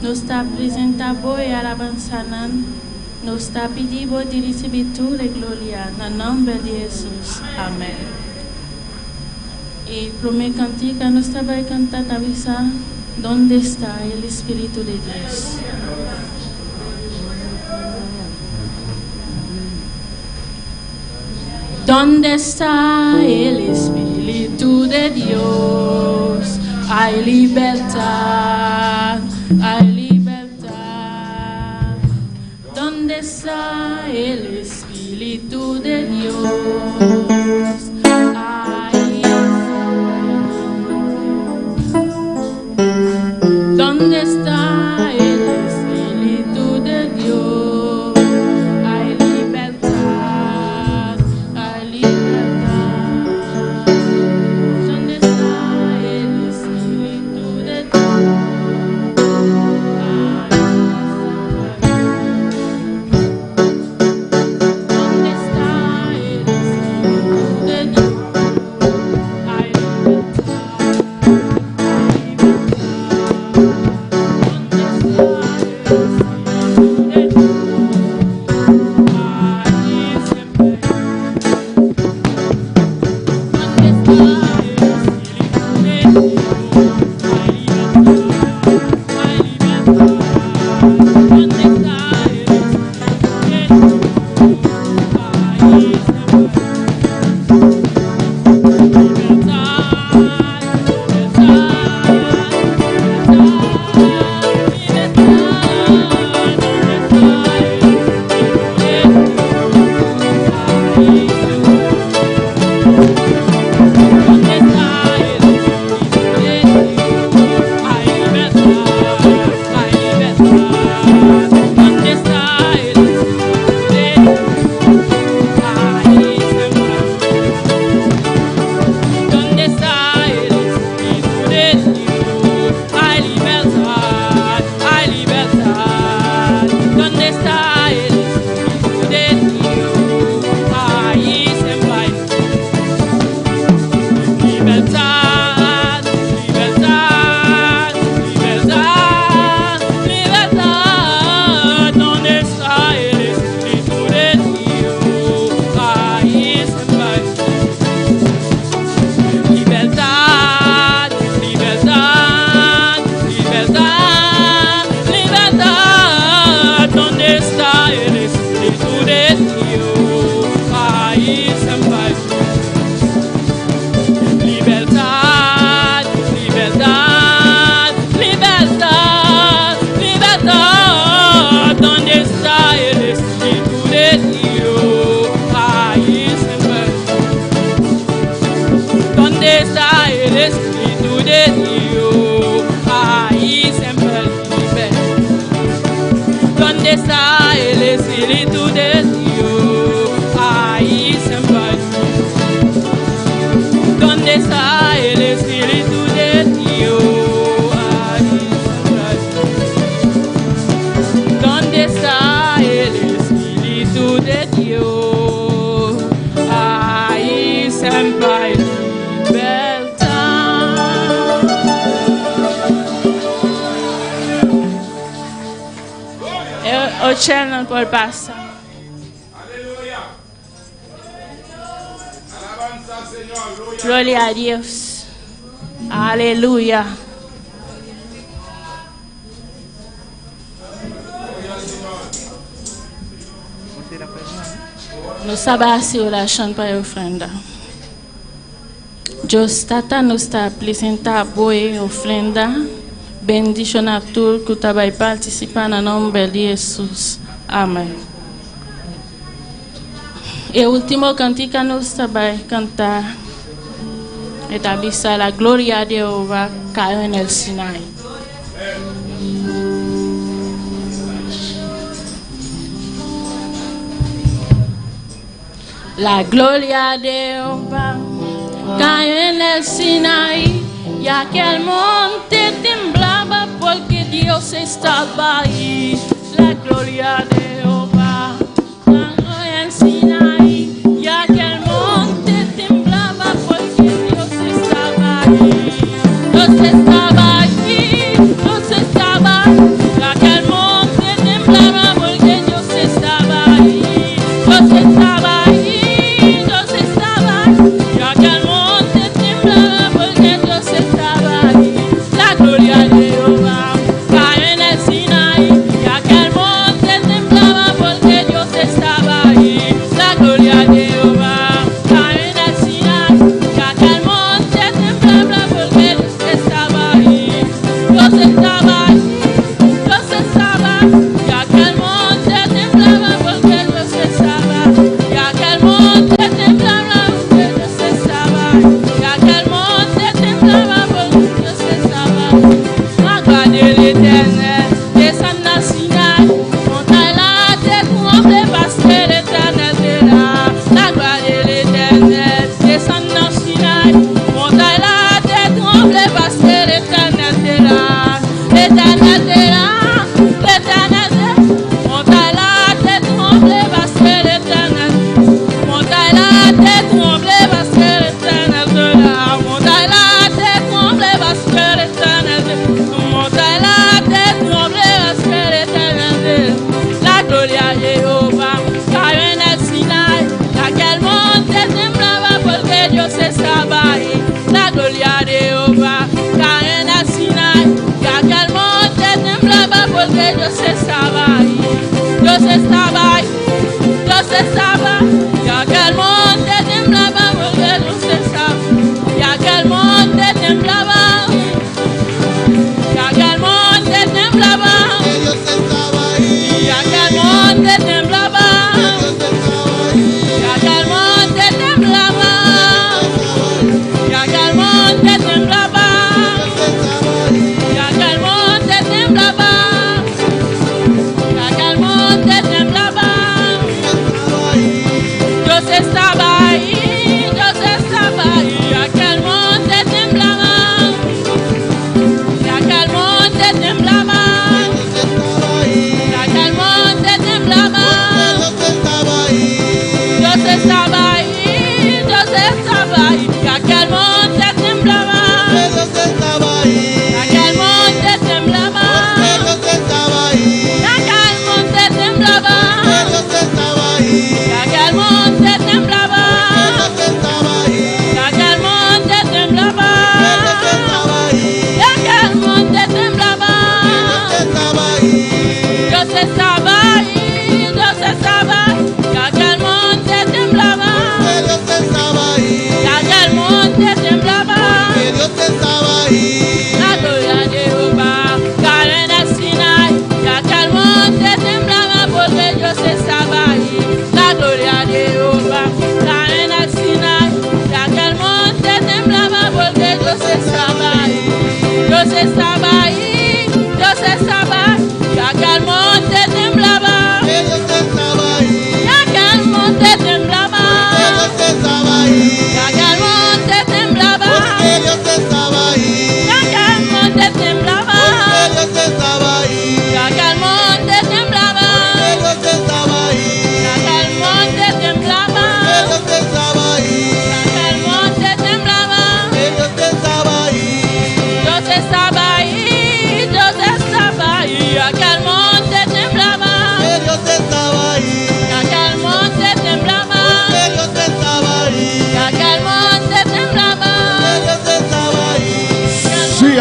Nos está presentando y alabanzar. Nos está pidiendo de recibir tu gloria en el nombre de Jesús. Amén. Y primer cantica nos estaba cantando avisar dónde está el Espíritu de Dios. ¿Dónde está el Espíritu de Dios? Hay libertad, hay libertad. ¿Dónde está el Espíritu de Dios? ¿Dónde está el Espíritu de Dios? Hay libertad, hay libertad. ¿Dónde está el Espíritu de Dios? ¿Dónde está el Espíritu? Rachel nan Paul passa. Gloria a Dios. Aleluya. Nos abase oração para a ofrenda. Dios tata nos está apresentando boa ofrenda. Bendición a todos que están participando en nombre de Jesús. Amén. El último cantico nos está a cantar. Establece la gloria de Jehová cayó en el Sinai. La gloria de Jehová cayó en el Sinai, y aquel monte temblaba porque Dios estaba ahí. La gloria de Jehová cayó en el Sinai, y aquel monte temblaba porque Dios estaba ahí. Dios estaba aquí, Dios estaba ahí. Y aquel monte temblaba porque Dios estaba ahí. Dios estaba ahí.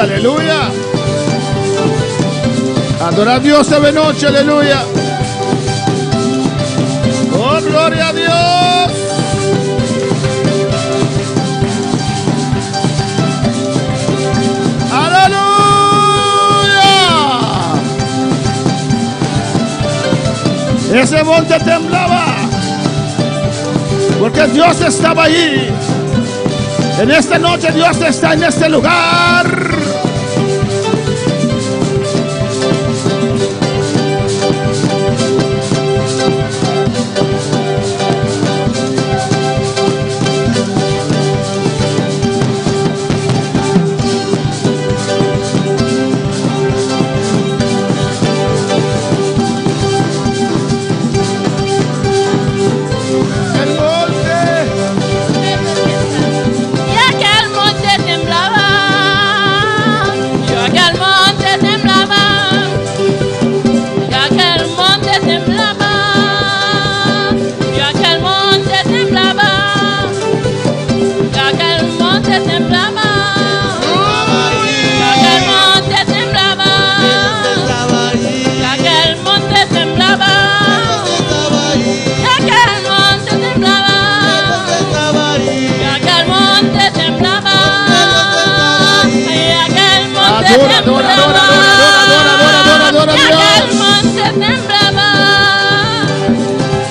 aleluya, aleluya. Adora a Dios esta noche, aleluya. Oh, gloria a Dios. ¡Aleluya! Ese monte temblaba porque Dios estaba ahí. En esta noche Dios está en este lugar.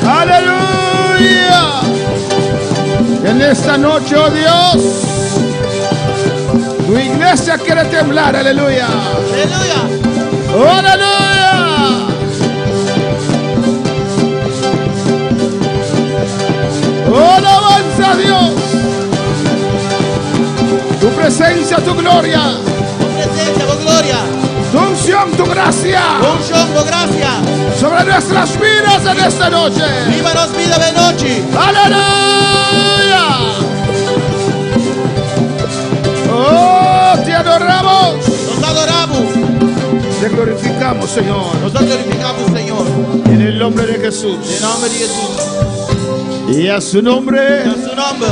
Aleluya. En esta noche, oh Dios, tu iglesia quiere temblar. Aleluya. Aleluya. Oh, aleluya. Oh, alabanza a Dios. Tu presencia, tu gloria. Tu gloria, tu unción, tu gracia. tu gracia. Sobre nuestras vidas en esta noche. Vívanos vida de noche. Aleluya. Oh, te adoramos. Nos adoramos. Te glorificamos, Señor. Nos glorificamos, Señor. En el nombre de Jesús. En el nombre de Jesús. Y a su nombre. En su nombre.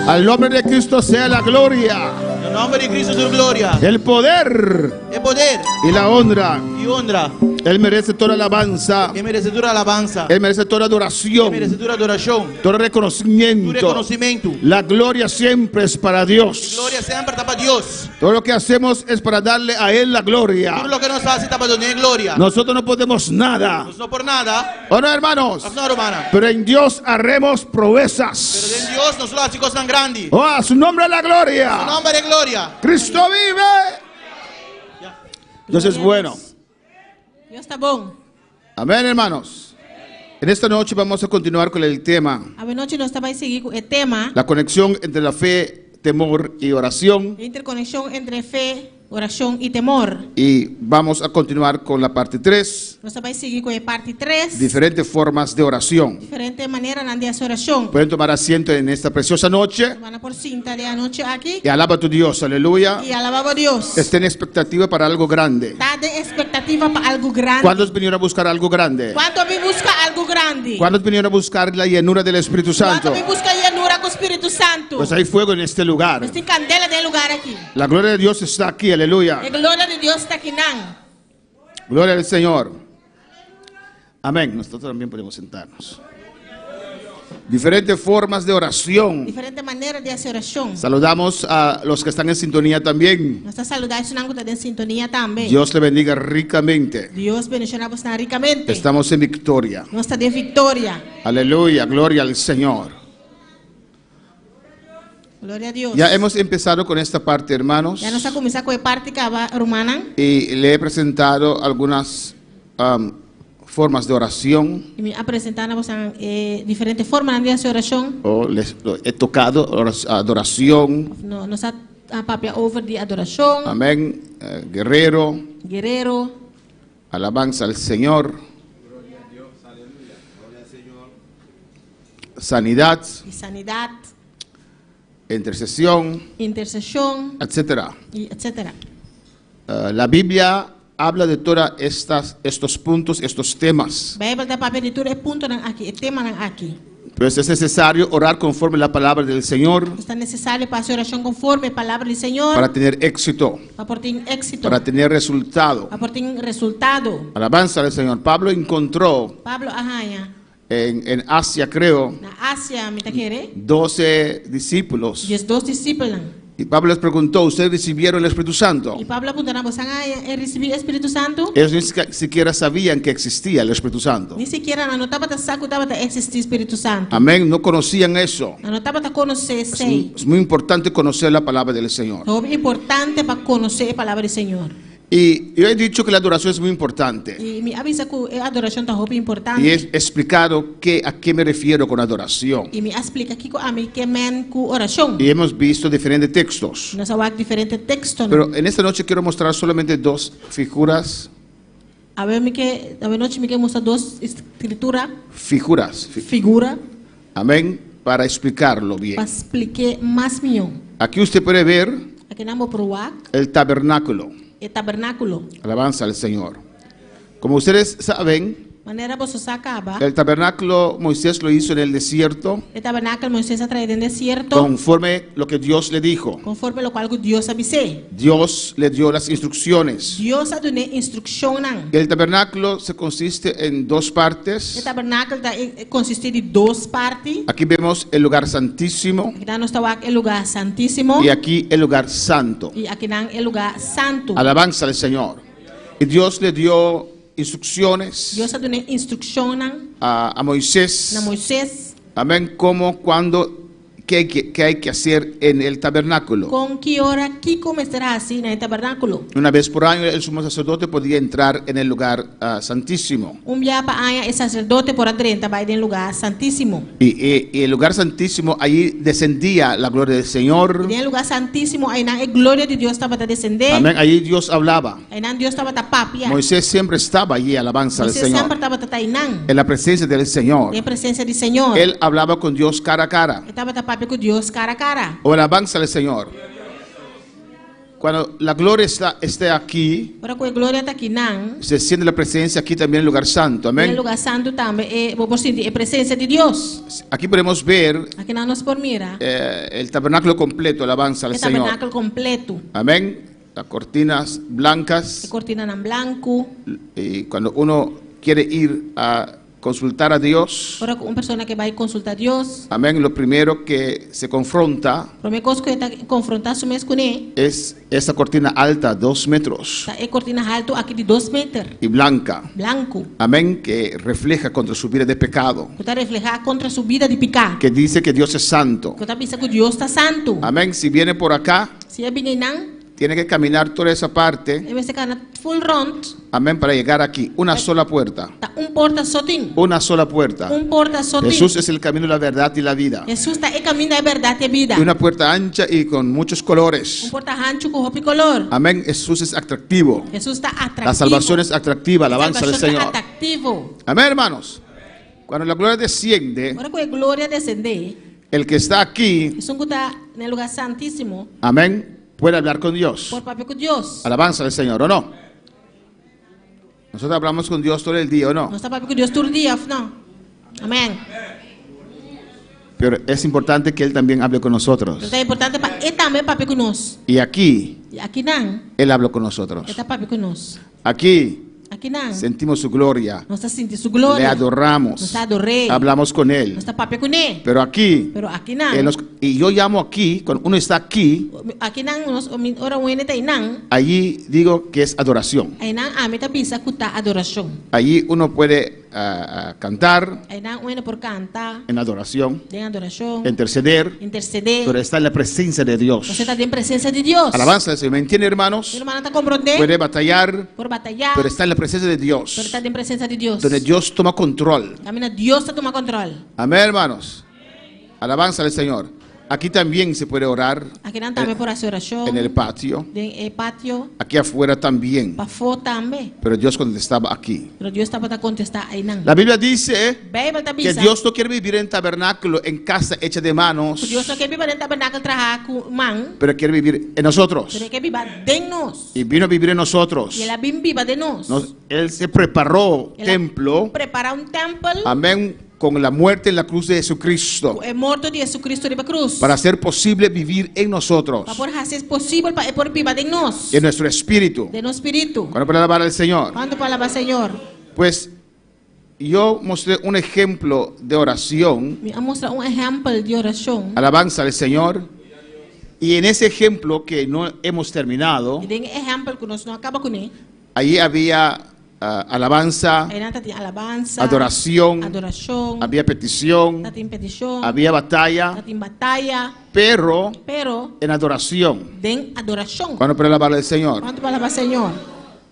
Al nombre de Cristo sea la gloria. En el nombre de Cristo su gloria. El poder. El poder. Y la honra. Y honra. Él merece toda alabanza. Él merece toda alabanza. Él merece toda adoración. Él merece toda adoración. Todo reconocimiento. Tu reconocimiento. La gloria siempre es para Dios. Gloria siempre está para Dios. Todo lo que hacemos es para darle a Él la gloria. Todo lo que nos hace está para darle gloria. Nosotros no podemos nada. No por nada. ¿O no, hermanos? No, hermana. Pero en Dios haremos proezas. Pero en Dios nosotros hacemos cosas tan grandes. Oh, a su nombre la gloria. Su nombre de gloria. Cristo vive. Dios es bueno. Dios está bom. Amén, hermanos. En esta noche vamos a continuar con el tema. A noite nós estamos a seguir com o tema. La conexión entre la fe, temor y oración. Interconexión entre fe, oração e temor. Y vamos a continuar con la parte 3. Nós estamos a seguir com a parte 3. Diferentes formas de oración. Diferente maneira de oração. Pueden tomar asiento en esta preciosa noche. Van a por cinta de anoche aquí. Y alaba a tu Dios, aleluya. Y alaba a Dios. Esté en expectativa para algo grande. Está de expectativa para algo grande. ¿Cuántos vinieron a buscar algo grande? ¿Cuántos me busca algo grande? ¿Cuántos vinieron a buscar la llenura del Espíritu Santo? ¿Cuántos me busca llenura con Espíritu Santo? Pues hay fuego en este lugar. Tem candela de lugar aquí. La gloria de Dios está aquí, aleluya. La gloria de Dios está aquí. Gloria al Señor. Amén. Nosotros también podemos sentarnos. Diferentes formas de oración. Diferente manera de hacer oración. Saludamos a los que están en sintonía también. Nós saludamos os que estão em sintonia também. Dios le bendiga ricamente. Dios bendicionamos ricamente. Estamos en victoria. Nós está de vitória. Aleluya, gloria al Señor. Gloria a Dios. Ya hemos empezado con esta parte, hermanos. Ya nos ha comenzado con la parte romana. Y le he presentado algunas formas de oración. Y me ha presentado diferentes formas de hacer oración. O les he tocado adoración. Nos ha papiado over de adoración. Amén. Guerrero. Guerrero. Alabanza al Señor. Gloria a Dios. Aleluya. Gloria al Señor. Sanidad. Y sanidad. Intercesión. Intercesión. Etcétera. Y etcétera. La Biblia habla de todos estos puntos, estos temas. Bíblia da papel de tudo é ponto aqui, é tema aqui. Pues es necesario orar conforme la palabra del Señor Está necesario para hacer oración conforme a la palabra del Señor. para tener éxito, Para tener éxito. para tener resultado. Para tener resultado. Alabanza al Señor. Pablo encontró Pablo arranha. en Asia, creo, Na Ásia, me tá querendo? 12 discípulos. Diz 2 discípulos. Y Pablo les preguntó, ¿ustedes recibieron el Espíritu Santo? E Pablo perguntou, você recebeu o Espírito Santo? Ellos ni siquiera sabían que existía el Espíritu Santo. Nem sequer não estava a saco, estava a existir o Espírito Santo. Amén, no conocían eso. Não estava a conhecer, sei. Es muy importante conocer la palabra del Señor. É importante para conhecer a palavra do Senhor. Y yo he dicho que la adoración es muy importante. E me avisa que a adoração é importante. Y he explicado a qué me refiero con adoración. E me explica aqui a mim que men com oração. Y hemos visto diferentes textos. Nós vamos diferentes textos. Pero en esta noche quiero mostrar solamente dos figuras. A ver, noite me quer mostrar 2 escrituras. Figura. Amén. Para explicarlo bien. Para explicar mais melhor. Aquí usted puede ver Aqui nós vamos provar el tabernáculo. o tabernáculo. Alabanza al Señor. Como ustedes saben, Maneira você sacaba. el tabernáculo Moisés lo hizo en el desierto O tabernáculo Moisés a traído en desierto. conforme lo que Dios le dijo. Conforme lo cual Dios avisé. Dios le dio las instrucciones. Dios ha dado instrucción. El tabernáculo se consiste en dos O partes. tabernáculo consiste de 2 partes. Aquí vemos el lugar santísimo Aqui nós está o lugar santíssimo. y aquí el lugar santo. E aqui não o lugar santo. Alabanza al Señor. Y Dios le dio instrucciones Dios ha dado instrução a Moisés. na Moisés. Amén. Como, cuando, qué hay que hacer en el tabernáculo. Com que hora que começará assim no tabernáculo? Una vez por año el sumo sacerdote podía entrar en el lugar santísimo. Dia para año el sacerdote por adentro vai no lugar santíssimo. Y el lugar santísimo, allí descendía la gloria del Señor. E no lugar santíssimo aí a glória de Deus estava a descender. Amén. Allí Dios hablaba. Aí não Deus estava a papia. Moisés siempre estaba allí, alabanza al Moisés Señor. sempre estava a Tainã. En la presencia del Señor. Em presença do Senhor. Él hablaba con Dios cara a cara. Estava a papia com Deus cara a cara. O alabanza al Señor. Cuando la gloria esté aquí, Para que a glória está aqui não. se siente la presencia aquí también en el lugar santo. No Amén. lugar santo também vou sentir a presença de Deus. Aquí podemos ver Aqui não nos por mira. el tabernáculo completo, alabanza al O Señor. tabernáculo completo. Amén. Las cortinas blancas. A cortina em branco. Y cuando uno quiere ir a consultar a Dios, Para uma pessoa que vai consultar Deus. amén, lo primero que se confronta A primeira coisa que está confrontar su mês com ele. es esa cortina alta, 2 metros, Tá, é cortina alto aqui de 2 metros. y blanca, Branco. amén, que refleja contra su vida de pecado, Que está reflejar contra sua vida de pecado. que dice que Dios es santo. Que está pensando que Deus está santo. Amén. Si viene por acá, Se é bem não, tiene que caminar toda esa parte, ele vai ficar full round. amén, para llegar aquí. Una sola puerta, Tá porta só tem. una sola puerta. Porta só tem. Jesús es el camino, la verdad y la vida. Jesus está é caminho da verdade e vida. Y una puerta ancha y con muchos colores. Porta rancho com roupa color. Amén. Jesús es atractivo. Jesus está atrativo. La salvación es atractiva, alabanza al Salvação Señor. está atrativo. Amén, hermanos. Cuando la gloria desciende, Agora que a glória descender, el que está aquí, isso que está no lugar santíssimo, amén, puede hablar con Dios. por papel com Deus. Alabanza al Señor, ¿o no? Nosotros hablamos con Dios todo el día, ¿o no? Não está papel com Deus todo dia, não? Amém. Pero es importante que Él también hable con nosotros. Então é importante para ele também papel com nós. Y aquí, E aqui não, Él habla con nosotros. está papel com nós. Aquí Aqui não, sentimos su gloria, nós está sentindo sua le glória. Nós adoramos, está adorei. hablamos con Nós Él. está papel com ele. Pero aquí, Pero aqui não. y yo llamo aquí, cuando uno está aquí, Aqui não, nós ora o ele tem não. allí digo que es adoración. Aí não, a mim está pensa que está adoração. Allí uno puede cantar Aí não, o ele por cantar, en adoración, tem adoração, interceder, interceder. pero está en la presencia de Dios. Você está em presença de Deus. Alabanza, ¿se me entiende, hermanos? Mi hermana está compreendendo. Puede batallar, Por batalhar. pero está en la presencia de Pero Dios, está em presença de Deus. donde Dios toma control. Camina, Deus está tomando controle. Amén, hermanos. Alabanza al Señor. Aquí también se puede orar Aqui não também por essa oração. en el patio, De pátio. aquí afuera también, Para fora também. pero Dios contestaba aquí. Pero Deus está para contestar aí não. La Biblia dice Bíblia está que pensando. Dios no quiere vivir en tabernáculo, en casa hecha de manos, Deus não quer viver dentro do tabernáculo trabalhar com mão. pero quiere vivir en nosotros. Pero quer viver de nós. Y vino a vivir en nosotros. E ela vem viva de nós. Él se preparó Ela templo, preparar templo. amén, con la muerte en la cruz de Jesucristo, É morto de Jesus Cristo de cruz. para hacer posible vivir en nosotros, Para poder hacer posible para poder vivir en nós. en nuestro espíritu. De nosso espírito. Cuando para alabar al Señor. Quando palavra Senhor. Pues yo mostré un ejemplo de oración, Me mostra exemplo de oração. alabanza al Señor, y en ese ejemplo que no hemos terminado, E tem exemplo que nós não acaba com ele. ahí había alabanza, Aí nós tem alabança. adoración, Adoração. había petición, Tem petição. había batalla, Tem batalha. pero Pero en adoración. tem adoração. Cuando para alabar al Señor. Quando palavra Senhor.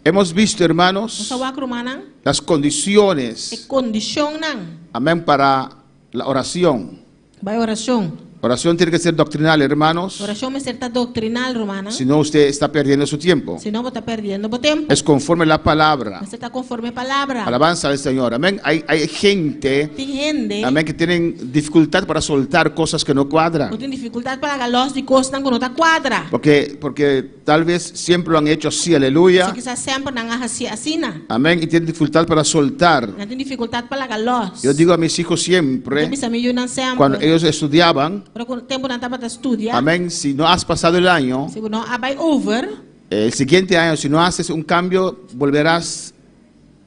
Hemos visto, hermanos, Nós wak romanan. las condiciones, E condição não. amén, para la oración. Vai oração. Oración tiene que ser doctrinal, hermanos, Oração é certa doctrinal romana. si no usted está perdiendo su tiempo. Senão você está perdendo o tempo. Es conforme la palabra. Você está conforme a palavra. Alabanza al Señor, amén. Hay gente, Tem gente amén, que tienen dificultad para soltar cosas que no que cuadran. tem dificuldade para galos de coisas que não está quadra. Porque tal vez siempre lo han hecho así, aleluya. Se quizás sempre não assim assim. Amén. Y tienen dificultad para soltar. Não tem dificuldade para galos. Yo digo a mis hijos siempre, Mis amigos não sempre. cuando ellos estudiaban, Pero com o tempo não estava para estudar. amén, si no has pasado el año, Se não vai over. el siguiente año, si no haces un cambio, volverás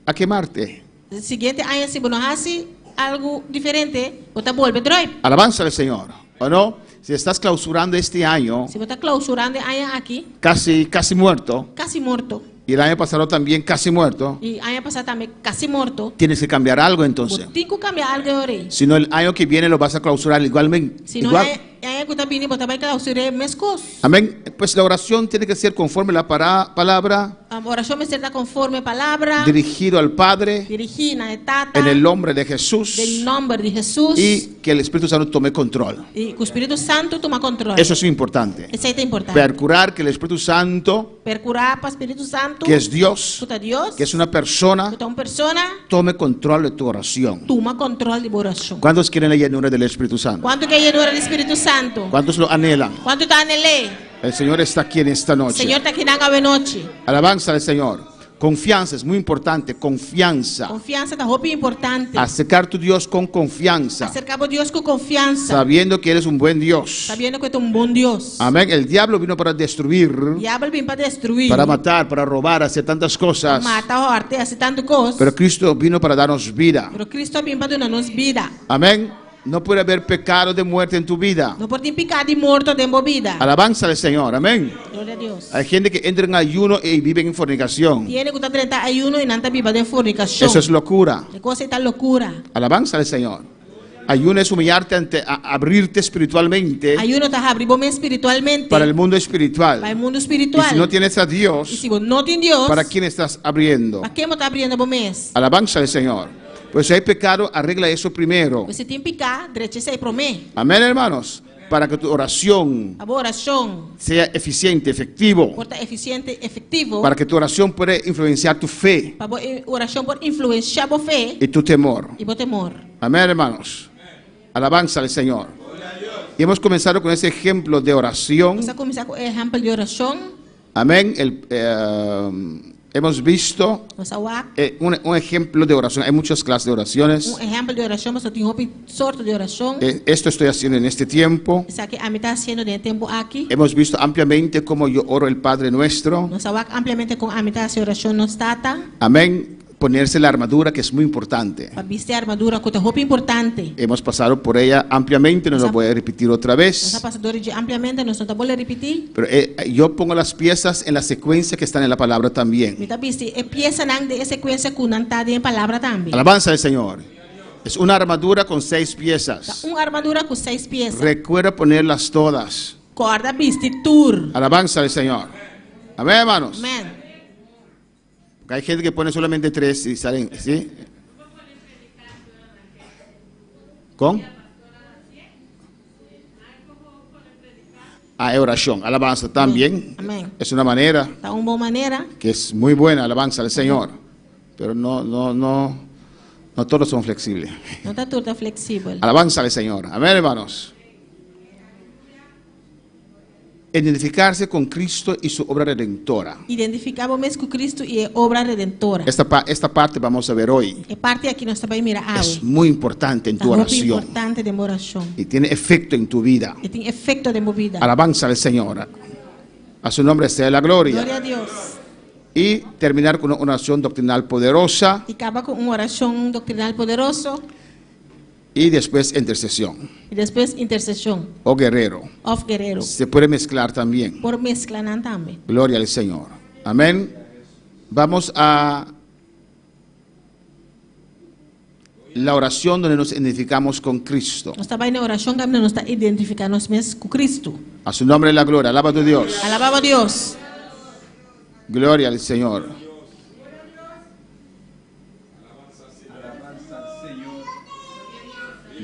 a quemarte. O seguinte ano se não hace algo diferente, você volve drive. Alabanza al Señor, ¿o no? Si estás clausurando este año, Se você está clausurando ano aqui, casi muerto, quase morto. y el año pasado también casi muerto, E ano passado também quase morto. tienes que cambiar algo entonces. Tem que cambiar algo agora. Si no, el año que viene lo vas a clausurar igualmente. Se não Igual. é que está vindo, você vai clausurar mais coisas. Amén. Pues la oración tiene que ser conforme a la palabra, A oração é certa conforme a palavra. dirigido al Padre, Dirigida na tata. en el nombre de Jesús, Em nome de Jesus. y que el Espíritu Santo tome control. E que o Espírito Santo toma controle. Eso es importante. Isso é importante. Procurar que el Espíritu Santo, Percurar para o Espírito Santo. que es Dios, Tu tá Deus. que es una persona, Tu tá uma persona. tome control de tu oración. Toma controle de oração. ¿Cuántos quieren la llenura del Espíritu Santo? Quanto que llenura do Espírito Santo? ¿Cuántos lo anhelan? Quanto está nele? El Señor está aquí en esta O noche. Senhor está aqui na noite. Alabanza al Señor. Confianza es muy importante. Confianza. Confiança tá roupa importante. Acercar a tu Dios con confianza, Acercar a Deus com confiança. sabiendo que eres un buen Dios. Sabendo que tu um bom Deus. Amén. El diablo vino para destruir, O diabo vem para destruir. para matar, para robar, hacer tantas cosas. Mata, horte, hace tanto coisa. Pero Cristo vino para darnos vida. Pero Cristo vem para dar-nos vida. Amén. No puede haber pecado de muerte en tu vida. Não pode ter pecado e morto dentro da vida. Alabanza al Señor. Amén. Glória a Deus. Hay gente que entra en ayuno y viven en fornicación. Tiene que estar 31 e não está viva de fornicação. Eso es locura. É coisa está loucura. Alabanza al Señor. Ayuno es humillarte abrirte espiritualmente Ayuno está abrindo espiritualmente. para el mundo espiritual. Para o mundo Y espiritual. si no tienes a E Dios, se você não tem Deus, ¿para quién estás abriendo? para quem você está abrindo o mês? Alabanza al Señor. Pues si hay pecado, arregla eso primero. Você tem que picar, direito isso aí para mim. Amén, hermanos. Para que tu oración A boa oração sea eficiente, efectivo. porta eficiente, efetivo. Para que tu oración pueda influenciar tu fe Para boa oração pode influenciar a fé y tu temor. e o temor. Amén, hermanos. Alabanza al Señor. Y hemos comenzado con ese ejemplo de oración. Vamos começar com o exemplo de oração. Amén. Hemos visto Nossa WAC. un ejemplo de oración. Hay muchas clases de oraciones. Exemplo de oração, mas eu tenho uma sorte de oração. Esto estoy haciendo en este tiempo. Isso aqui a mim está sendo de tempo aqui. Hemos visto ampliamente cómo yo oro el Padre Nuestro. Nossa WAC ampliamente com a mim está oração nos tata. Amén. Ponerse la armadura, que es muy importante. Para vestir a armadura, que é roupa importante. Hemos pasado por ella ampliamente, no lo voy a repetir otra Nossa vez. passadora de ampliamente, nós não estamos repetir. Pero yo pongo las piezas en la secuencia que están en la palabra también. Me está vestindo, é peça de sequência que não está em palavra também. Alabanza al Señor. Es una armadura con 6 piezas. Uma armadura com 6 peças. Recuerda ponerlas todas. Corda, vestir, tour. Alabanza al Señor. Amén, hermanos. Amém. Porque hay gente que pone solamente 3 y salen, ¿sí? ¿Con? Oración, alabanza también. Amém. Es una manera Está uma boa maneira. que es muy buena, alabanza al Señor. Pero no todos son flexibles. Não está tudo flexível. Alabanza al Señor. Amén, hermanos. identificarse con Cristo y su obra redentora. Identificamos mesmo com Cristo e a obra redentora. Esta parte vamos a ver hoy. É parte aqui nós também mira Es muy importante en Tá tu muito oración importante de uma oração. y tiene efecto en tu vida. E tem efeito de movida. Alabanza al Señor. A su nombre sea la gloria. Glória a Deus. Y terminar con una oración doctrinal poderosa E acaba com uma oração doctrinal poderoso y después intercesión e depois intercessão o guerrero. of guerreiro. Se puede mezclar también. Por mesclanan também. Gloria al Señor. Amén. Vamos a la oración donde nos identificamos con Cristo. Nós também na oração que nós está identificando nós mesmos com Cristo. A su nombre la gloria. Alaba a tu Dios. Alabava a Deus. Gloria al Señor.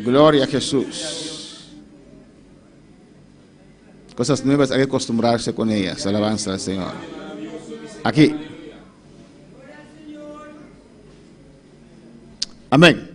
Gloria a Jesús. Cosas nuevas hay que acostumbrarse con ellas. Alabanza al Señor. Aquí. Amén.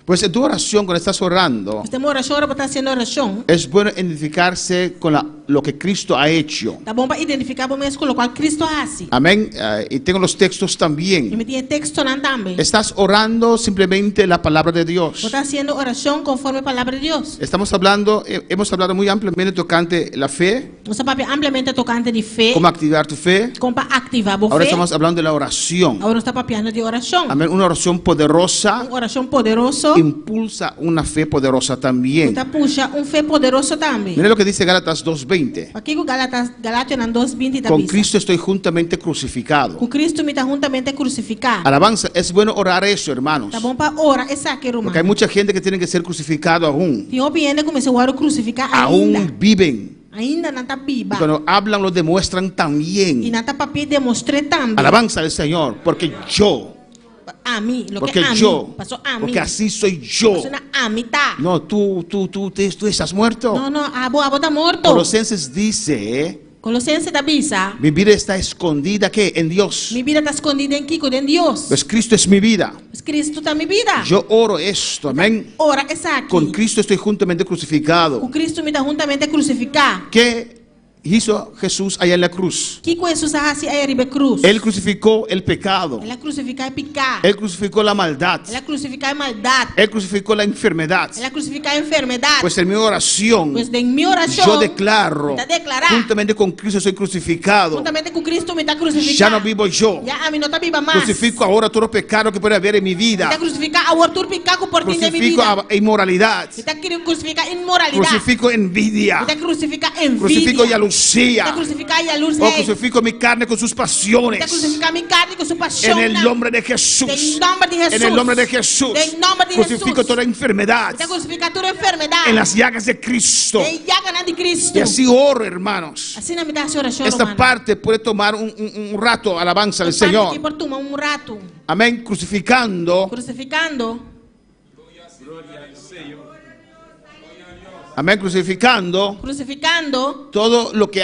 Pues en tu oración, cuando estás orando, Você tem uma oração, agora está sendo oração. es bueno identificarse con lo que Cristo ha hecho. Tá bom para identificar o mesmo com o qual Cristo hace. Amén. Y tengo los textos E también. me tinha texto não também. Estás orando simplemente la palabra de Dios. Você está sendo oração conforme a palavra de Deus. Estamos hablando, hemos hablado muy ampliamente tocante la fe, Você vai ampliamente tocante de fé, cómo activar tu fe. como para ativar a Ahora fé. estamos hablando de la oración. Agora está papiando de oração. Amén. Una oración poderosa Uma oração poderoso. impulsa una fe poderosa también. Você puxa fé poderoso também. Mira lo que dice Gálatas 2:20. Aqui com Galatas 2:20 Con Cristo estoy juntamente crucificado. Com Cristo me está juntamente crucificado. Alabanza, es bueno orar eso, hermanos. Tá bom para orar essa aqui, irmão. Porque hay mucha gente que tiene que ser crucificado aún. Tem opinião começou a crucificar ainda. Aún viven. Ainda não está Y viva. cuando hablan lo demuestran E también. não está papi demonstrei também. Alabanza al Señor, porque yo, A mim, lo porque que a yo, mim, passou a mim. porque así soy yo. Passou na a mim tá. No, tú estás muerto. Não, abo está morto. Colosenses dice, Colossenses da bisa. mi vida está escondida ¿qué? En Dios. Mi vida está escondida em Kiko, em Deus. Pues Cristo es mi vida. Mas Cristo está mi vida. Yo oro esto, amén. Ora essa aqui. Con Cristo estoy juntamente crucificado. O Cristo me está juntamente crucificar. ¿Qué hizo Jesús allá en la cruz? Que com Jesus hace a ribe cruz. Él crucificó el pecado. Ela crucificar e picar. Él crucificó la maldad. Ela crucificar a maldade. Él crucificó la enfermedad. Ela crucificar a enfermidade. Pues en mi oración, Pues em minha oração, yo declaro, está declarar, juntamente con Cristo soy crucificado. juntamente com Cristo me está crucificando. Ya no vivo yo. Já a mim não está viva mais. Crucifico ahora todo pecado que puede haber en mi vida. Está crucificar a Arthur picar com por ti de mi Crucifico vida. a inmoralidad. Está querendo crucificar imoralidade. Crucifico envidia. Está crucificar envidia. Crucifico y alucía. Está crucificar a luz. Oh, crucifico mi carne con sus Está pasiones. crucificar mi carne com sua paixão. En el nombre de Jesús. En nombre de Jesús. En el nombre de Jesús. En nombre de Crucifico Jesús. toda enfermedad. Está crucificar toda enfermidade. En las llagas de Cristo. E llaga de Cristo. Y así oro, hermanos. Assim na me dá oração, Esta hermano. parte puede tomar un rato, alabanza al Esta parte Señor. aqui por tomar rato. Amén. Crucificando. Crucificando. Amén. Crucificando Crucificando. todo lo que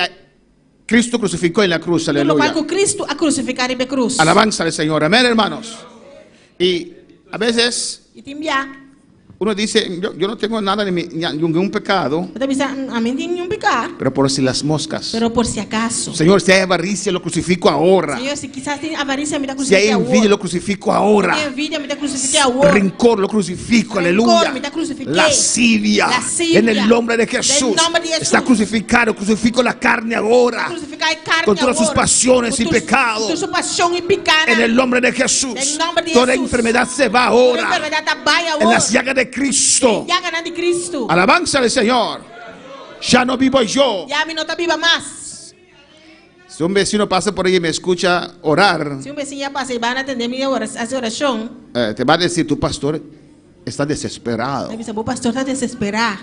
Cristo crucificó en la cruz. Tudo lo Aleluya. qual Cristo a crucificar em cruz. Alabanza al Señor. Amén, hermanos. Y a veces E timbia. uno dice, yo no tengo nada de ningún pecado, Eu também a mim tem nenhum pecar. pero por si las moscas. Pero por si acaso. Señor, si hay avaricia, lo crucifico ahora. Señor, si quizás tem avarícia, me dá Si hay crucificar envidia, lo crucifico Se ahora. tem envidia, me dá crucificar agora. Rencor, lo crucifico, Rencor, aleluya. me está crucifiqué. Lascivia, Lascivia. en el nombre de Jesús. En nombre de Jesús. Está crucificado, crucifico la carne ahora. Crucificar a carne Con todas sus agora. pasiones Com y pecados. Com sua paixão e picada. En el nombre de Jesús. En nombre de Toda Jesús. enfermedad se va Toda ahora. enfermidade vai En agora. las llagas de Cristo. Llaga de Cristo. Alabanza al Señor. Ya no vivo yo. Já me não está viva mais. Si un vecino pasa por ahí y me escucha orar, Se vizinho já passa e vai atender minha oração, te va a decir, tu pastor está desesperado. aí o pastor está desesperado.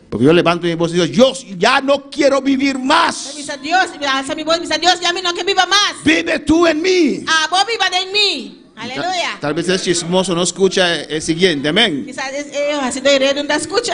Porque yo levanto mi voz y digo, Dios, ya no quiero vivir más. Aí diz Deus, essa minha voz, diz Deus, já me não quer viva mais. Vive tú en mí. Ah, vou viva em mim. Aleluia. Tal vez es chismoso, no escucha el siguiente, amén. Quizás eu assim do heredo não escuta,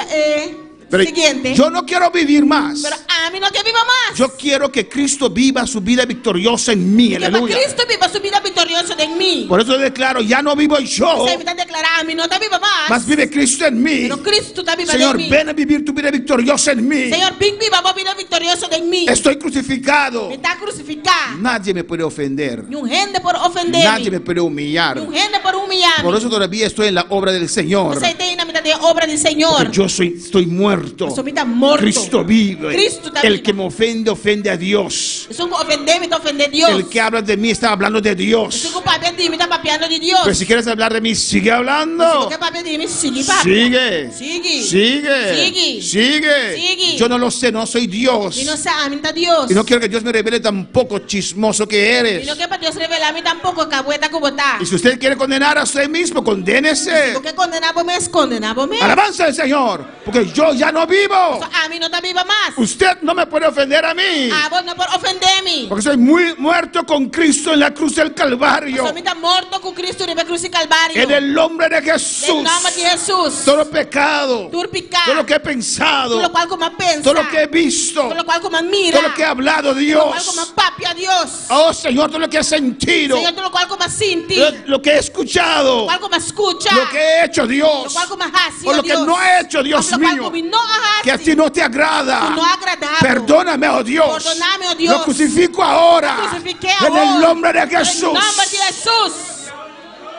Pero siguiente. yo no quiero vivir más. Pero a mí no que viva más. Yo quiero que Cristo viva su vida victoriosa en mí. Que para Aleluya. Cristo viva su vida victoriosa en mí. Por eso declaro, ya no vivo yo, Se me declara a mí no te viva más. más vive Cristo en mí. Pero Cristo te viva Señor, en mí. ven a vivir tu vida victoriosa en mí. Señor, ven viva vos vida victoriosa en mí. Estoy crucificado. Me está crucificado. Nadie me puede ofender. Ni un gente por ofenderme. Nadie me puede humillar. Ni un gente por humillarme. Por eso todavía estoy en la obra del Señor. Esa es la mitad de obra del Señor. Porque yo estoy muerto. Yo soy muerto. Cristo vive. Cristo está El vivo. que me ofende, ofende a Dios. Es un ofenderme, te ofende a Dios. El que habla de mí está hablando de Es Dios. un papel de mí, está papeando de Dios. Pero si quieres hablar de mí, sigue Si hablando. quieres papel de mí, sigue papel. Sigue. Sigue. Sigue. Sigue. Sigue. Sigue. Yo no lo sé, no soy Dios. Y no sé, a mí está Dios. Y no quiero que Dios me revele tampoco chismoso que Y eres. no quiero para Dios revela a mí tampoco cabueta como está. Y si usted quiere condenar a usted mismo, condénese. Porque condenamos es condenamos. Alabanza al Señor. Porque yo ya no vivo. A mí no te viva más. Usted no me puede ofender a mí. A vos no por ofenderme. Porque soy muy muerto con Cristo en la cruz del Calvario. Soy está muerto con Cristo en la cruz y Calvario. En el nombre de En Jesús. el nombre de Jesús. Todo pecado. Tú pecado. Todo lo que he pensado. Todo lo cual como piensa. Todo lo que he visto. Todo lo cual como mira. Todo lo que he hablado, Todo lo Dios. cual como papi a Dios. Oh Señor, todo lo que he sentido. Señor, todo lo cual como sinti. Lo que he escuchado. Lo cual como escucha. Lo que he hecho, Lo Dios. cual como has O lo que Dios. no he hecho, Dios Lo cual mío. como no has Que a ti no te agrada. no ha agradado. Perdóname, oh Dios. Perdóname, oh Dios. Lo crucifico ahora. Lo crucifiqué En ahora. el nombre de En el Jesús. nombre de Jesús.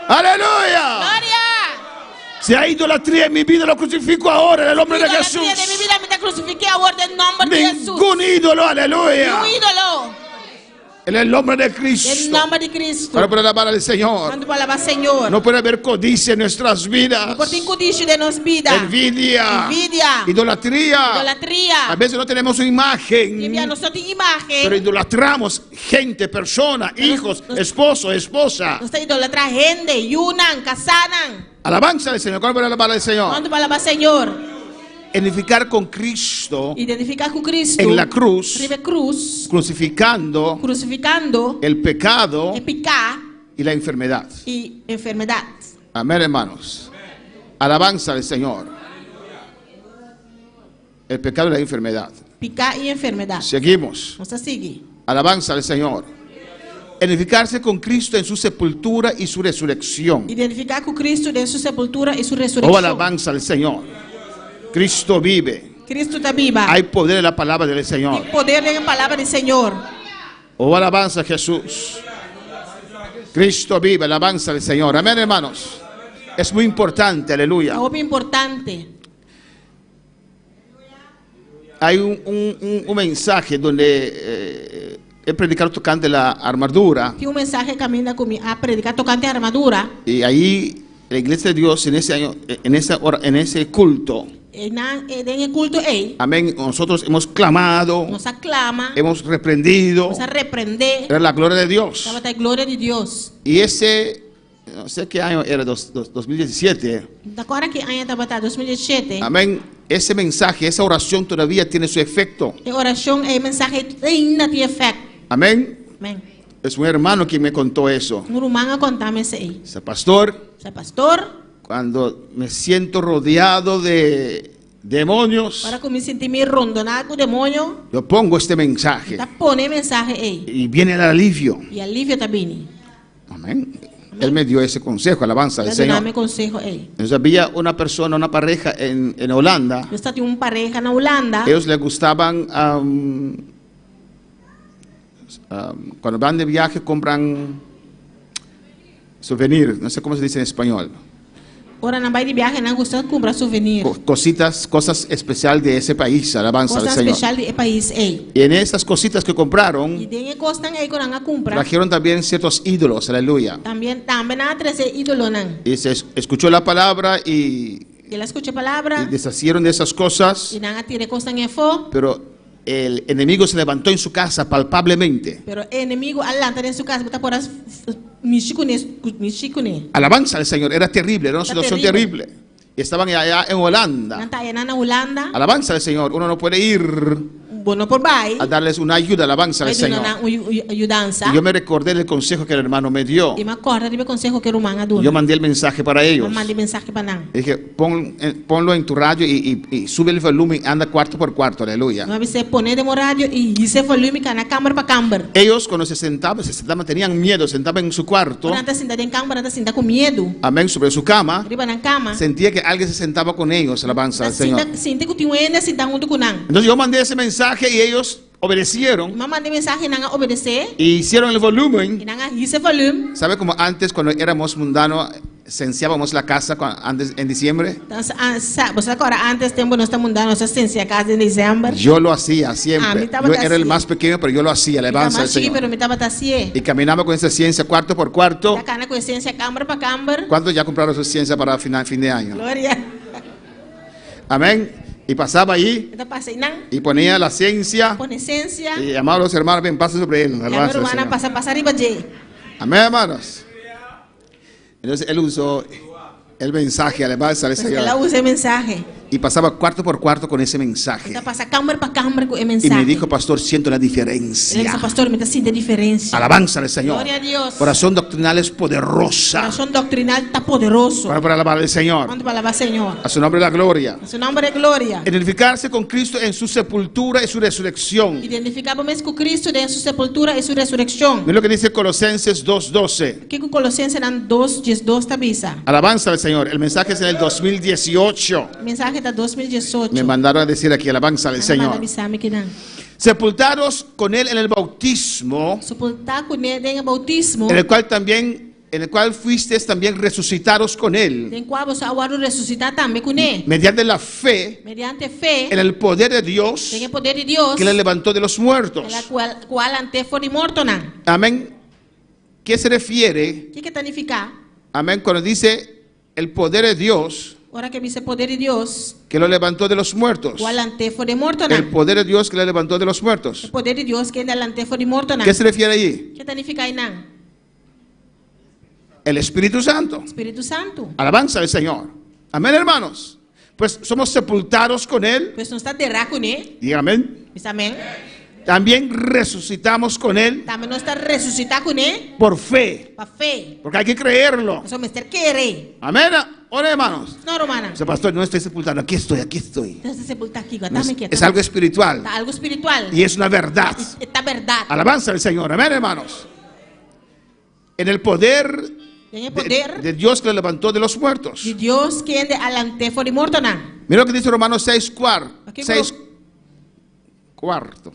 Aleluya. Gloria. Si hay idolatría en mi vida, lo crucifico ahora en el nombre de Jesús. De mi vida me te crucifiqué ahora en el nombre de Jesús. Ningún ídolo, aleluya. Un ídolo. En el nombre de En el Cristo. nombre de Cristo. Para poder alabar al Señor. Cuando palabra Señor. No puede haber codicia en nuestras vidas. Por tin codicia de nos vida. Envidia. Envidia. Idolatría. Idolatría. A veces no tenemos una imagen. Y a nosotros imagen. Pero idolatramos gente, persona, hijos, esposo, esposa. Nosotros idolatra gente, yunan, casanan. Alabanza al Señor. ¿Cuál puede alabar al Señor? Cuando palabra Señor. Edificar con Cristo Identificar con Cristo. en la cruz. Ribe cruz. Crucificando Crucificando. el pecado El pecado. y la enfermedad. Y enfermedad. Amén, hermanos. Alabanza al Señor. El pecado y la enfermedad. Pecado y enfermedad. Seguimos. Vamos a seguir. Alabanza al Señor. Edificarse con Cristo en su sepultura y su resurrección. Identificar con Cristo de su sepultura y su Oh, resurrección. alabanza al Señor. Cristo vive. Cristo está viva. Hay poder en la palabra del Hay Señor. poder en la palabra del Señor. Oh, alabanza a Jesús. Cristo vive, alabanza al Señor. Amén, hermanos. Es muy importante, aleluya. Algo importante. Hay un mensaje donde he predicado tocante la armadura. Tiene un mensaje que camina conmigo a predicar tocante a armadura. Y ahí la iglesia de Dios en ese año, en ese culto, En el culto, amén, nosotros hemos clamado, nos aclama, hemos reprendido, nos reprende. era la gloria de Dios. La gloria de Dios. Y ese, no sé qué año era, 2017, ¿Te acuerdas que año estaba 2017? amén, ese mensaje, esa oración todavía tiene su efecto. La oración, el mensaje ainda tiene efecto. Amén. Amén. Es un hermano quien me contó eso. Un humano contame ese ahí. Dice, pastor, O sea, pastor, cuando me siento rodeado de demonios, para que me sentí mi rondonado con demonio, yo pongo este mensaje te pone mensaje ahí. y viene el alivio. Y alivio también. Amén. Él me dio ese consejo, alabanza al Le Señor. dame consejo ahí. Entonces había una persona, una pareja en Holanda. Yo estaba en una pareja en Holanda. Ellos les gustaban, cuando van de viaje compran souvenir, no sé cómo se dice en español. Ahora no va de viaje, no gusta comprar souvenir. Cositas, cosas especiales de ese país, alabanza al Cosas Señor. especiales del país ahí. Y en esas cositas que compraron, Y de costan ahí con a compra. trajeron también ciertos ídolos, aleluya. También a 13 ídolos. Y se escuchó la palabra Y la escuché palabra. y deshacieron de esas cosas, Y nada tiene costan en fo. pero el enemigo se levantó en su casa palpablemente. Pero el enemigo alanta en su casa. Está por as michicune. Alabanza al Señor, era terrible, era una Era situación terrible. terrible. Y estaban allá en Holanda. Nanta en Holanda. Alabanza al Señor, uno no puede ir bueno por bai. a darles una ayuda, alabanza al Vai Señor. dona ayudanza. Y yo me recordé del consejo que el hermano me dio. E me acorda de consejo que o irmão aduna. Yo mandé el mensaje para ellos. Mandei mensagem para não. Dije, ponlo en tu radio y sube el volumen, anda cuarto por cuarto, aleluya. Não você poner de radio e você volume na câmara para câmara. Ellos cuando se sentaban, tenían miedo, se sentaban en su cuarto, Quando anda sentada em câmara, anda sentada com medo. amén, sobre su cama, Arriba na cama. sentía que alguien se sentaba con ellos, alabanza al Señor. Sente que tinha ainda sentar junto com não. Entonces yo mandé ese mensaje y ellos obedecieron Mas mandei mensagem não obedecer. y hicieron el E volumen. não esse volume. ¿Sabe como antes cuando éramos mundanos, cenciábamos la casa antes, en diciembre? Então, você agora antes tempo nós estamos mudando nossa assistência a casa em dezembro. Yo lo hacía Ah, siempre. mi estaba Yo era el así. más pequeño, pero yo lo hacía, alabanza al Mas chique, Señor. pero me estava assim. Y caminaba con esa ciencia cuarto por cuarto. Da cana com essência câmara para câmara. ¿Cuántos ya compraron su ciencia para fin de año? Glória. Amén. Y pasaba ahí Então passei não. y ponía la ciencia Com essência. y llamaba a los hermanos, ven, pasen sobre él. E a Alabanza al irmã Señor. passa arriba de. Amén, hermanos. Entonces él usó el mensaje, alabanza al Ela Señor. usa mensagem. Y pasaba cuarto por cuarto con ese mensaje. Então passa câmara para câmara com Y me mensagem. dijo, pastor, siento la Ele disse, diferencia. pastor, me está sentindo diferença. Alabanza al Señor. Glória a Deus. Corazón doctrinal es poderosa. Coração doctrinal está poderoso. Para alabar al Señor. Quando para alabar Senhor. A su nombre la gloria. Seu nome é glória. Identificarse con Cristo en su sepultura y su resurrección. Identificamos com Cristo em sua sepultura e sua ressurreição. Mira lo que dice Colosenses 2:12. Que com Colossenses eram 2:2 tabisa. Alabanza al Señor. El mensaje es en el 2018. Mensagem da 2018. Me mandaron a decir aquí, alabanza al Señor. Sepultados con Él en el bautismo, Sepultar com ele em bautismo. en el cual fuisteis también resucitados con Él, Em qual você agora ressuscitar também com ele. mediante la fe Mediante fé. en el poder de Dios Tem o poder de Deus. que le levantó de los muertos. Pela qual ante foi morto não. Amén. ¿Qué se refiere? O que significa? Amén. Cuando dice el poder de Dios Ora que dice poder de Deus. que lo levantó de los muertos. Qual ante foi morto El não. poder de Dios que le levantó de los muertos. O poder de Deus que ante foi morto não. ¿Qué se refiere allí? O que significa aí não? El Espíritu Santo. Espírito Santo. Alabanza al Señor. Amén, hermanos. Pues somos sepultados con Él. Pois não está terra com ele. Diga amén. Diz amém. También resucitamos con Él Também não está ressuscitar com ele. por fe. Para fé. Porque hay que creerlo. Nós vamos ter que querer. Amén. Ora, hermanos. Não, romana. O sea, pastor, no estoy sepultado. Aquí estoy, aquí estoy. Então se sepultar aqui, No dame quieto. es algo espiritual. Está algo espiritual. Y es una verdad. Está verdade. Alabanza al Señor. Amén, hermanos. En el poder Tem o poder de Dios que le levantó de los muertos. de Deus que ande alante foi morto não. Mira lo que dice Romanos 6, Aquí, 6 cuarto.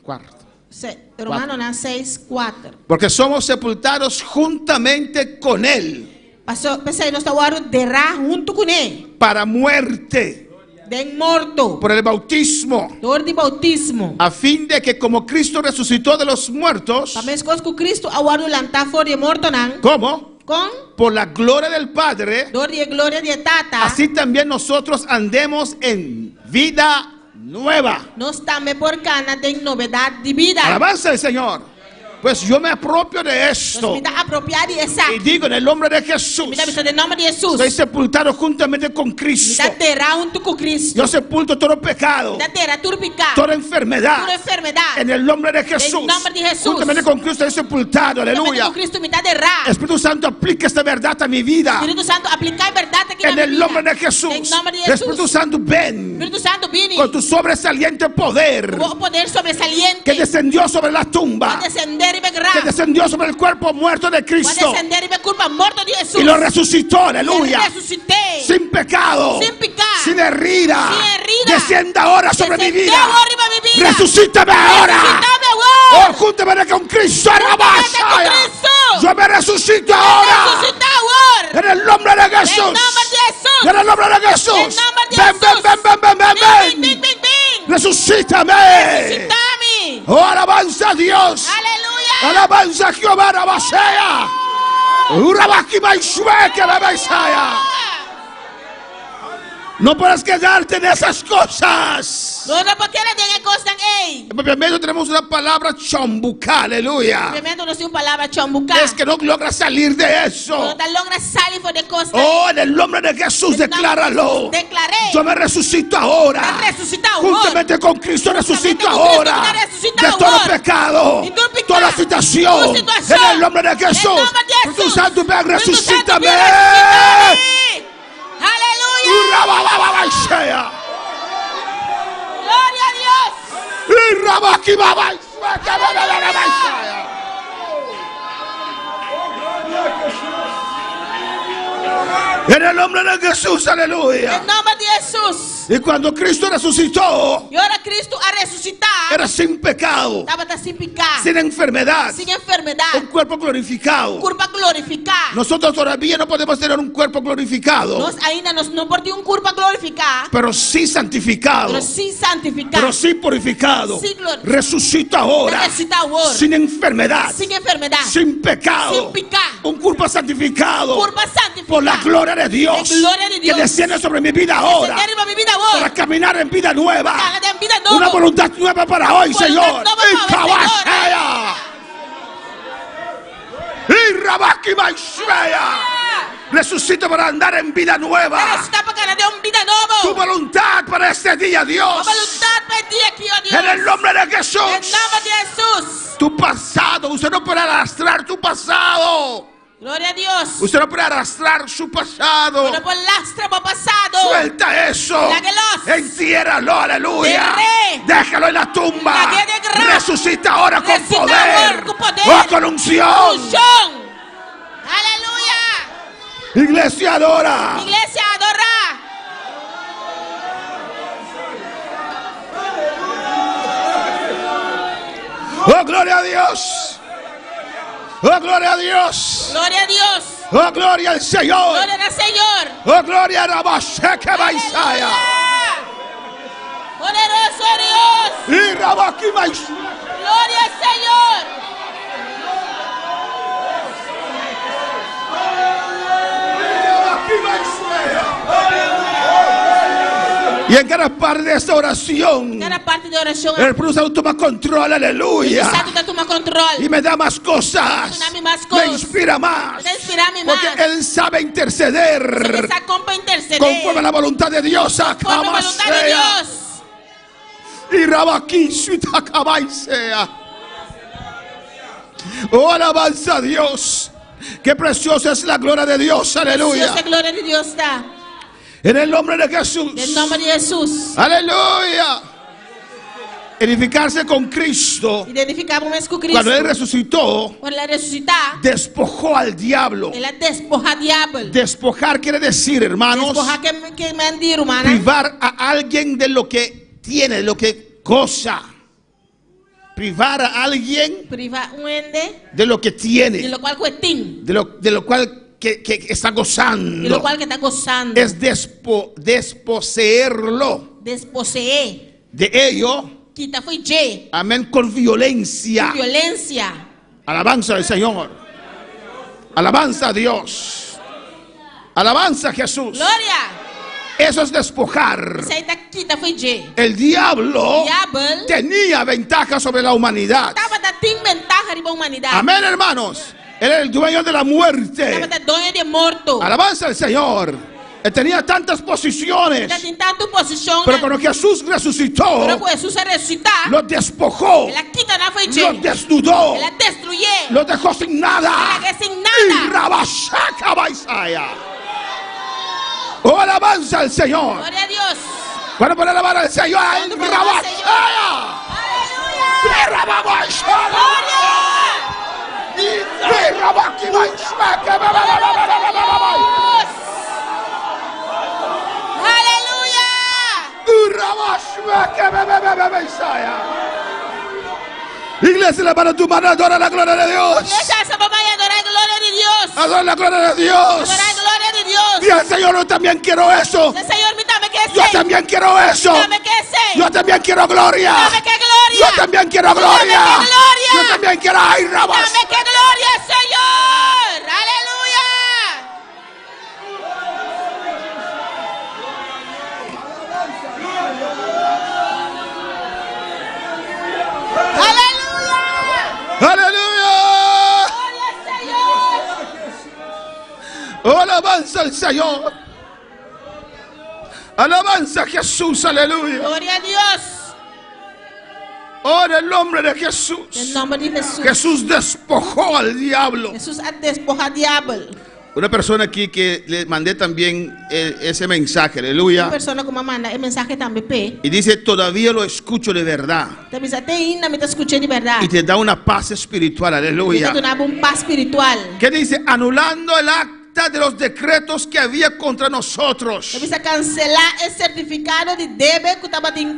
Romano 6:4. Porque somos sepultados juntamente con Él Passou, pensei, nós estamos agora derra junto com ele. para muerte Den morto. por el bautismo, Dor de bautismo. a fin de que como Cristo resucitó de los muertos, Para mesmo coisa que Cristo agora lantar fora de morto não. ¿cómo? Com Por la gloria del Padre, dor de glória de tata. así también nosotros andemos en vida nueva. Nós também por cana tem novidade de vida. Alabanza al Señor. Pues yo me apropio de Nós esto me dá apropriar essa. y digo en el nombre de Jesús, Me dá em nome de Jesus. estoy sepultado juntamente con Me Cristo. dá terra junto com Cristo. Yo sepulto todo pecado, Me dá terra tudo pecado. toda enfermedad. Toda enfermidade. En el nombre de Jesús. En nombre de Jesús. Juntamente con Cristo estoy sepultado. Aleluya. Com Cristo me dá terra. Espíritu Santo, aplica esta verdad a mi vida. Espírito Santo aplicar verdade aqui En na el minha nombre vida. de Jesús. Em nome de Jesus. Espíritu Santo, ven Espírito Santo vini. con tu sobresaliente poder O poder sobresaliente. que descendió sobre la tumba, Pode descender e que begrar. descendió sobre el cuerpo muerto de Pode Cristo descender e ver culpa morto de Jesus. y lo resucitó. Aleluya. Eu ressuscitei. Sin pecado, Sin pecado. sin herida. Sin herida. Descienda ahora sobre mi Descendeu vida. arriba mi vida. Resucítame ahora. Resucitame Oh, agora. júntame con Cristo en la Juntamente con masa. Cristo. Yo me resucito ahora. Resucita agora. En el nombre de Em Jesús. nome de Jesus. En el nombre de Em Jesús. nome de Ven, Jesus. ven. Bim, bim, bim. Resucítame. Resucitame. Oh, alabanza a Dios. Aleluia. Alabanza a Jehová, Rabasea. Urabaki Maishue, que la Messiah. No puedes quedarte en esas cosas. No porque la tenga cosas ei. Primero tenemos una palabra chombuca, aleluya. Primero no es una palabra chombuca. Es que no logras salir de eso. No te logras salir de cosas. Oh, en el nombre de Jesús, decláralo. Declaré. Yo me resucito ahora. Me resucito ahora. Juntamente con Cristo resucito con Cristo, ahora. me resucito De todo ahora. pecado. Y todo pecado. Toda situación. Toda situación. En el nombre de Jesús. En el nombre de Espíritu Jesús. Santo, ven, Espíritu Santo, resucítame. ven, resucítame. Aleluya. Gloria a Dios. En el nombre de Jesús, En aleluya. el nombre de Jesús. Y cuando Cristo resucitó, Y ahora Cristo ha resucitado. era sin pecado, Estaba sin pecado. sin enfermedad, Sin enfermedad. un cuerpo glorificado. Curva glorificada. Nosotros todavía no podemos tener un cuerpo glorificado, Nós ainda não podemos curva glorificar. pero sí santificado, Pero sí santificar. pero sí purificado. Sí glorificado. Resucita ahora, Resucita ahora. sin enfermedad, Sin enfermedad. sin pecado, Sin pecado. un cuerpo santificado Curva santificada. por la gloria de Dios, La gloria de que Dios. desciende sobre mi vida ahora, Descender en mi vida para ahora. caminar en vida nueva. Para en vida nueva. Una voluntad nueva para hoy, Voluntad Señor. nueva para Y hoy, cabashea. Y rabaquimaishea. Resucito para andar en vida nueva. Resucitar para ganar vida Tu nueva. voluntad para este día, Dios. Voluntad para ti aquí, oh Dios. En el nombre de En Jesús. nombre de Jesús. Tu pasado, usted no puede arrastrar tu pasado. Gloria a Dios. Usted no puede arrastrar su pasado. No por lastra por pasado. Suelta eso. Láguelos. Entiérralo, aleluya. Derre. Déjalo en la tumba. Lague de gra. Resucita ahora con Resucita poder. ahora con poder. Oh, con unción. Unción. Aleluya. Iglesia adora. Iglesia adora. Oh, gloria a Dios. Oh, gloria a Dios. Gloria a Dios. Oh, gloria al Señor. Gloria al Señor. Oh, gloria a Rabasheke Baisaya. Poderoso Dios. Y Rabaki Baisaya. Gloria al Señor. Y en cada parte de esta oración, Cada parte de oración. el Espíritu Santo toma control, aleluya. El Santo toma control. Y me da más cosas. Dame más Me cosas. inspira más. Me inspira a mí más. Porque Él sabe interceder Esa compa interceder. conforme a la voluntad de Dios. Conforme a la voluntad de Dios. Y Rabaki Shitakabaisea. Oh, alabanza a Dios. Qué preciosa es la gloria de Dios. Aleluya. Dios, gloria de Dios está. En el nombre de Jesús. En el nombre de Jesús. Aleluya. Edificarse con Cristo. Identificamos con Cristo. Cuando Él resucitó, Cuando Él resucita, despojó al diablo. Él despoja al diablo. Despojar quiere decir, hermanos, Despoja que mentir, hermana. privar a alguien de lo que tiene, de lo que goza. Privar a alguien Priva un ende, de lo que tiene, de lo cual cuestín, de lo cual que está de gozando. lo cual que está gozando. Es desposeerlo Desposee. de ello. Quita fue J. Amén, con violencia. Violencia. Alabanza al Señor. Alabanza a Dios. Alabanza a Jesús. Gloria. Eso es despojar. Esa está quita fue J. El diablo Diablo tenía ventaja sobre la humanidad. estaba dando ventaja de la humanidad. Amén, hermanos. Él era el dueño de la muerte. Estaba dando de muerto. Alabanza al Señor. Él tenía tantas posiciones. Está en tanta posición. Pero cuando Jesús resucitó, Pero cuando Jesús se resucitar, lo despojó. Él la quita na fue Lo J. desnudó. Él la destruye. Lo dejó sin nada. La dejó sin nada. Y Rabashaka Baisaya. Oh, alabanza al Señor. Gloria a Dios. Bueno, para alabar al Señor. Cuando podemos al Señor. Rabashaya. Aleluya. Rabashaya. Iglesia, levanta tu mano, adora la gloria de Dios. Iglesia, esa mamá y adorar la gloria de Dios. Adora la gloria de Dios. Adorar la gloria de Dios. Y el Señor, yo también quiero eso. El Señor, me dame que Yo sé. también quiero eso. Dame que sé. Yo también quiero gloria. Dame que gloria. Yo también quiero gloria. Dame que gloria. Yo también quiero ay, rabas. Dame que gloria, Señor. Aleluya. Aleluya. Oh, alabanza al Señor. Alabanza a Jesús, aleluya. Gloria a Dios. Oh, en el nombre de Jesús. En nombre de Jesús. Jesús despojó al diablo. Jesús ha despojado al diablo. Una persona aquí que le mandé también ese mensaje, Una aleluya. persona que me manda el mensaje también pe. Y dice, todavía lo escucho de verdad. También se te inda me te escuché de verdad. Y te da una paz espiritual, Y aleluya. te da un paz espiritual. ¿Qué dice? Anulando el acta de los decretos que había contra nosotros. También se cancelar el certificado de debe que estaba de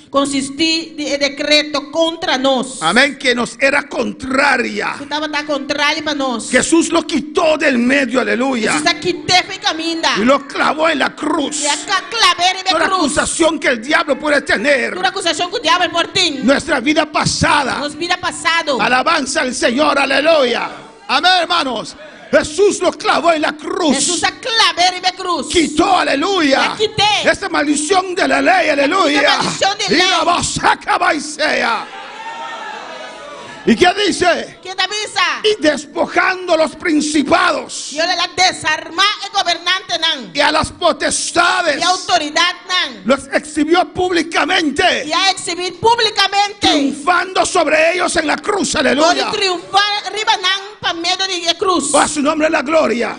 consistir de decreto contra nos. Amén, que nos era contraria. Que estaba tan contrario para nos. Jesús lo quitó del medio, aleluya. Jesús ha quitado y camina. Y lo clavó en la cruz. Y acá claver en Toda la cruz. acusación que el diablo puede tener. Una acusación que el diablo por ti. Nuestra vida pasada. Nos vida pasado. Alabanza al Señor, aleluya. Amén, hermanos. Jesús lo clavó en la cruz. Jesús ha claver en la cruz. Quitó, aleluya. La quité. Esta maldición de la ley, aleluya. Esta maldición de Y ley. la voz acaba y sea. ¿Y qué dice? ¿Qué te avisa? Y despojando los principados Yo le la desarmar el gobernante nan. y a las potestades, Y autoridad nan. los exhibió públicamente, Y a exhibir públicamente. triunfando sobre ellos en la cruz, Por aleluya. triunfar arriba nan para medio de la cruz. A su nombre la gloria.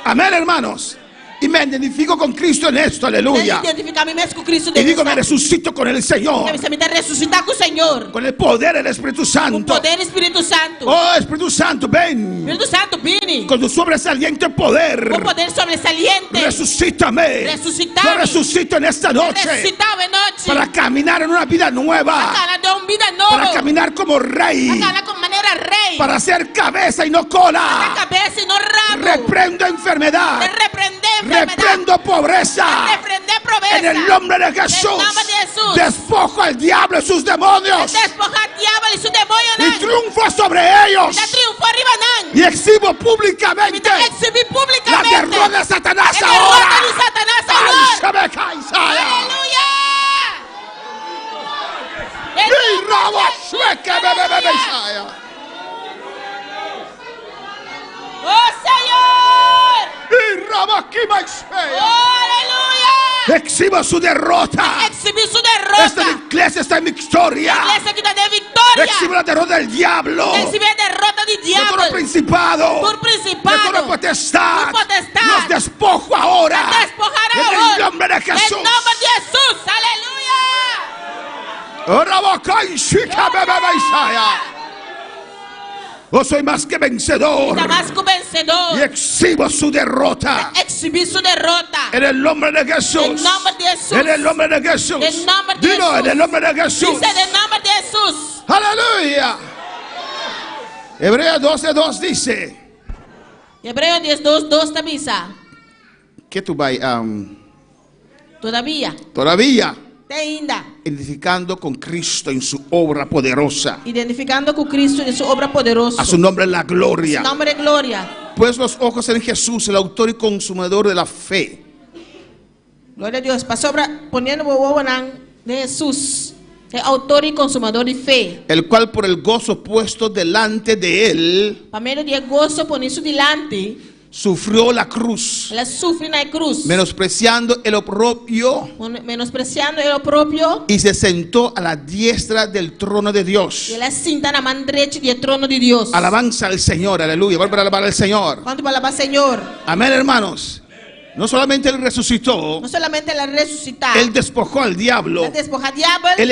Amén, hermanos. Y me identifico con Cristo en esto, aleluya. Identificarme con Cristo Y digo, me resucito con el Señor, Que me resucitar con el Señor. con el poder del Espíritu Con Santo. poder Espíritu Santo. Oh, Espíritu Santo, ven Espíritu Santo, viene. con tu sobresaliente poder. Con poder sobresaliente. Resucítame. Resucitame. Yo resucito en esta noche Resucitame noche. para caminar en una vida nueva, Para dar una vida para nueva. caminar como rey, Para ganar con manera rey. para ser cabeza y no La cola. cabeza y no rabo. Reprendo enfermedad, Te reprende enfermedad. reprendo pobreza. Te reprende pobreza. En el nombre de Jesús, En el nombre de Jesús. despojo al diablo y sus demonios Despoja al diablo y su demonio y nan. triunfo sobre ellos. La triunfó arriba nan. Y exhibo públicamente Y te exhibí la públicamente. derrota de Satanás El ahora. derrota de Satanás Ay, ahora. se me cae, Saya. Aleluya. Y rabo sueque, be, Saya. ¡Oh, Señor! Y rabo aquí, my Saya. ¡Oh, aleluya! Exhibo su derrota. Exhibí su derrota. Esta iglesia está en victoria. La iglesia que está de victoria. Exhibo la derrota del diablo. Exhibí la derrota del De diablo. todo principado. Por principado. De toda potestad. Por potestad. Los despojo ahora. Te despojará En ahora. el nombre de Jesús. En nombre de Jesús. Aleluya. Rabo kai, shika, be, Saya. Oh, soy más que vencedor. Damasco vencedor. Y exhibo su derrota. Exhibí su derrota. En el nombre de Jesús. En nombre de Jesús. En el nombre de Jesús. En nombre de Dilo, Jesús. en el nombre de Jesús. Dice en el nombre de Jesús. Aleluya. Hebreos 12:2 dice Hebreo 10:2 te avisa. que tú vas Todavía. todavía Te inda. identificando con Cristo en su obra poderosa. Identificando con Cristo en su obra poderosa. A su nombre la gloria. Su nombre de gloria. Pues los ojos en Jesús, el autor y consumador de la fe, Gloria a Dios. Para poniendo de Jesús. El autor y consumador de fe. el cual por el gozo puesto delante de él Para medio de gozo poner su delante. sufrió la cruz, Ela sufre na cruz. menospreciando el oprobio, Menospreciando el propio. y se sentó a la diestra del trono de Dios. E ela sinta na mão direita do trono de Deus. Alabanza al Señor, aleluya. Vamos a alabar al Señor. Quando para alabar Senhor. Amén, hermanos. No solamente Él resucitó, Não solamente ela ressuscitar. Él despojó al diablo. Ela despoja diabo. Él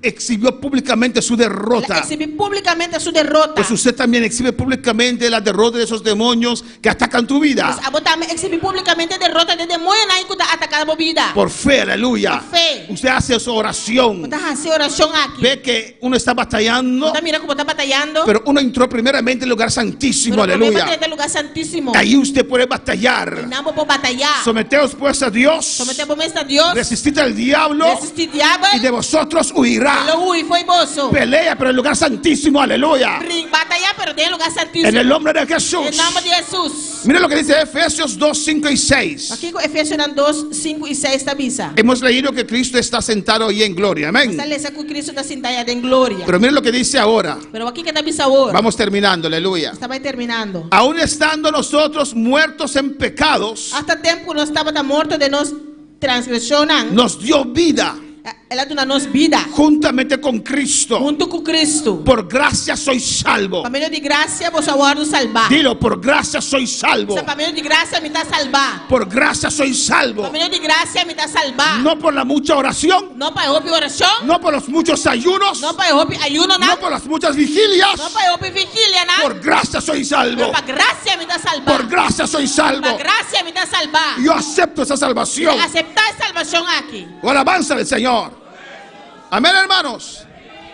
exhibió públicamente su Ela derrota. exhibe publicamente a sua derrota. Pues usted también exhibe públicamente la derrota de esos demonios que atacan tu vida. A botar exhibe publicamente a derrota de demônio na que está atacando a vida. Por fe, aleluya. Por fe. Usted hace su oración. Está fazendo oração aqui. Ve que uno está batallando, Está mirando como está batalhando. pero uno entró primeramente en el lugar santísimo, Pero aleluya. primeiro tem lugar santíssimo. Ahí usted puede batallar. Não vou batalhar. Someteos pues a Dios. Sometemos a Deus. Resistid al diablo Resistir diabo. y de vosotros huirá. Lo ui foi moço. Pelea pero en el lugar santísimo, aleluya. Batalhar pero tiene lugar santísimo. En el nombre de En Jesús. el nombre de Jesús. Mire lo que dice Efesios 2, 5 y 6. Aquí con Efesios 2, 5 y 6 está visa. Hemos leído que Cristo está sentado ahí en gloria. Amén. Esta lesa que Cristo está sentado en gloria. Pero mire lo que dice ahora. Pero aquí que está visa ahora. Vamos terminando, aleluya. Estaba terminando. Aún estando nosotros muertos en pecados, Hasta tiempo no estaba tan muerto de nos transgresionan. nos dio vida Ela dona nos vida. juntamente con Cristo. Junto con Cristo. Por gracia soy salvo. Para meio de graça, você agora salvar. Dilo, por gracia soy salvo. Para meio de graça, me está salvar. Por gracia soy salvo. Para meio de graça, me está salvar. No por la mucha oración, Não para roupa oração. no por los muchos ayunos, Não para roupa ayuno, no não. por las muchas vigilias. Não para roupa vigília, não. Por gracia soy salvo. Para graça, me está salvar. Por gracia soy salvo. Para graça, me está salvar. Yo acepto esa salvación. Aceptar salvação aqui. O alabanza del Señor. Amén, hermanos.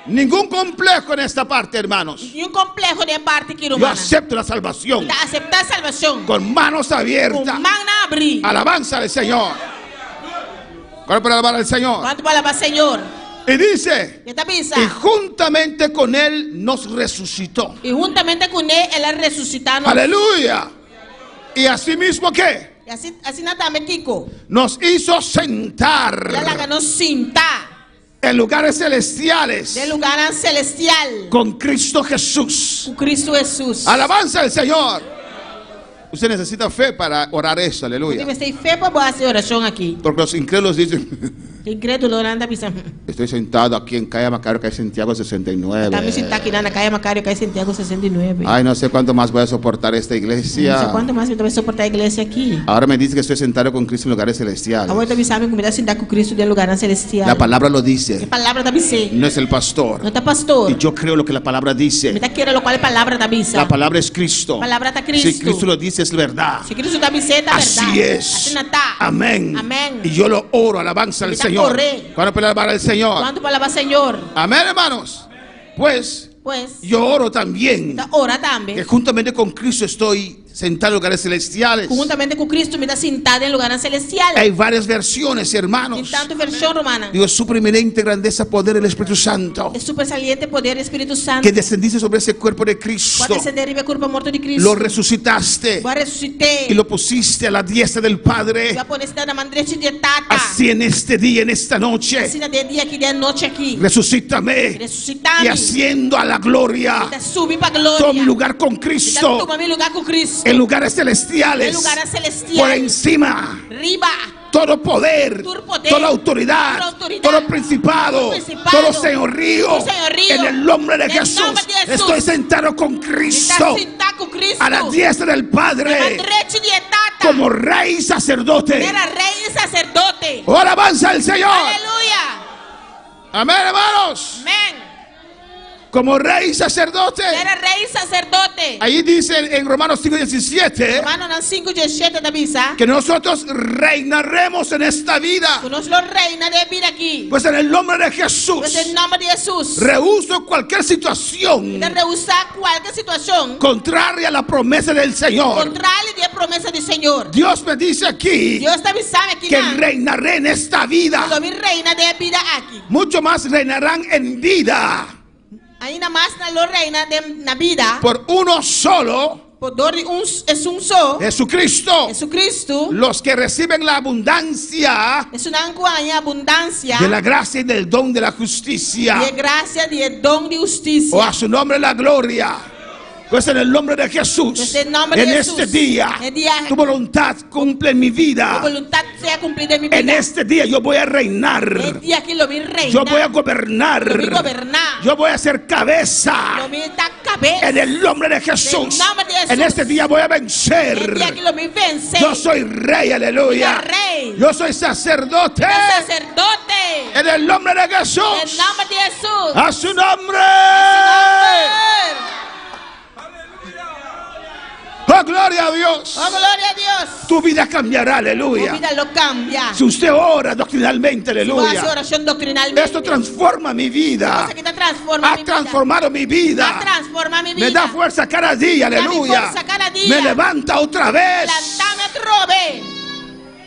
Ningún complejo en esta parte, hermanos. E um complexo de parte aqui, Yo romana. acepto la salvación Aceptar salvação. con manos Com abiertas. mão na abrir. Alabanza del Señor. ¿Cuál para alabar al Señor? Quanto para alabar, Senhor? Y dice, E está pensa. y juntamente con Él nos resucitó. E juntamente com ele, ela ressuscitaram. Aleluya. Y asimismo, ¿qué? E assim nós também, Kiko. Nos hizo sentar Ela laga nos cintar. en lugares celestiales De lugar celestial. con Cristo Jesús. Com Cristo Jesus. Alabanza al Señor. Usted necesita fe para orar eso, Você aleluya. vai ter fé para boa oração aqui. Porque los incrédulos dicen, Incrédulo, não anda pensando. estoy sentado aquí en Calle Macario, calle Santiago 69. Também se está aqui na Caia Macário, Caia Santiago 69. Ay, no sé cuánto más voy a soportar esta Não sei iglesia. quanto mais eu também suportar a igreja aqui. Ahora me dice que estoy sentado con Cristo en lugares celestiales. Agora também sabe que me dá sentar com Cristo de lugar celestial. La palabra lo A dice, palavra da bise. no es el pastor. Não está pastor. Y yo creo lo que la palabra Me dice. está querendo qual é a palavra da bisa. La palabra es Cristo. A palavra está Cristo. Si Cristo lo dice, es verdad. Se Cristo da bise, está Así verdade. es. Assim não está. Amén. Amén. Y yo lo oro, alabanza al Ahorita Señor. corre. ¿Cuándo puede alabar al Señor? Quanto para alabar, Senhor? Amén, hermanos. Pues Pues, yo oro también está ora também. que juntamente con Cristo estoy sentado en lugares celestiales. Juntamente com Cristo me dá sentada em lugar celestial. Hay varias versiones, Tem hermanos. tanto versão romana. Digo, su preeminente grandeza, poder del Espíritu Santo, É super saliente poder do Espírito Santo. que descendiste sobre ese cuerpo de Cristo, Pode descender e ver corpo morto de Cristo. lo resucitaste Vai ressuscitei. y lo pusiste a la diestra del Padre. Vai pôr esse na mandrete de tata. Así en este día, en esta noche, Assim de dia aqui, de noite aqui. resucítame y Ressuscitar-me. haciendo a la gloria, Te subir para glória. toma lugar con Te Cristo toma mi lugar com Cristo. en lugares Em celestiales, lugar celestial. por encima. Riba. Todo poder, Todo poder, toda autoridad, toda autoridad, todo principado, todo principado, todo señorío, todo señorío, en el nombre de en el Jesús, nombre de Jesús. estoy sentado con Está Cristo sentado com Cristo. a la diestra del De Padre mandrete de tata. como rey y sacerdote. Era rei e sacerdote. ¡Oh, alabanza al Señor! Aleluia. Amén, hermanos. Amém. Como rey y sacerdote. Era rei e sacerdote. Ahí dice en Romanos 5:17 Romano 5:17 da bisa. que nosotros reinaremos en esta vida. Que nós lo reina de vida aqui. Pues en el nombre de Jesús Pues en nome de Jesus. rehuso cualquier situación De rehusar qualquer situação contraria a la promesa del Señor. contrária da promessa do Senhor. Dios me dice aquí Deus está avisando aqui que na. reinaré en esta vida. Lo mi reina de vida aqui. Mucho más reinarán en vida Ainda mais na lo reina de, na vida. por uno solo, Por dor de só. Jesucristo. Jesucristo. Los que reciben la abundancia É uma anguanha abundância. de la gracia y del don de la justicia. De graça, de dom de justiça. O a su nombre la gloria. Pues en el nombre de Jesús, Pues en nombre en de este Jesús, día, el día- tu voluntad cumple en mi A vida. voluntad sea cumplida en mi vida. En este día yo voy a reinar. El día que lo mi reina. Yo voy a gobernar. Lo mi gobernar. Yo voy a ser cabeza. Lo mi da cabeza. En el nombre de Jesús. En nombre de Jesús. En este día voy a El día vencer. que lo mi vence. Yo soy rey, aleluya. Yo rey. Yo soy sacerdote. El sacerdote. En el nombre de En Jesús. nombre de Jesús. A su nombre. Amén. Oh, gloria a Dios. Oh, gloria a Dios. Tu vida cambiará, Tu aleluya. vida lo cambia. Si usted ora doctrinalmente, Si vos haces aleluya. oración doctrinalmente. Esto transforma mi vida. Cosa que te transforma mi Ha vida. transformado mi vida. Ha transformado mi vida. Me da fuerza cada día, Da mi aleluya. fuerza cada día. Me levanta otra vez. Levantame otra vez.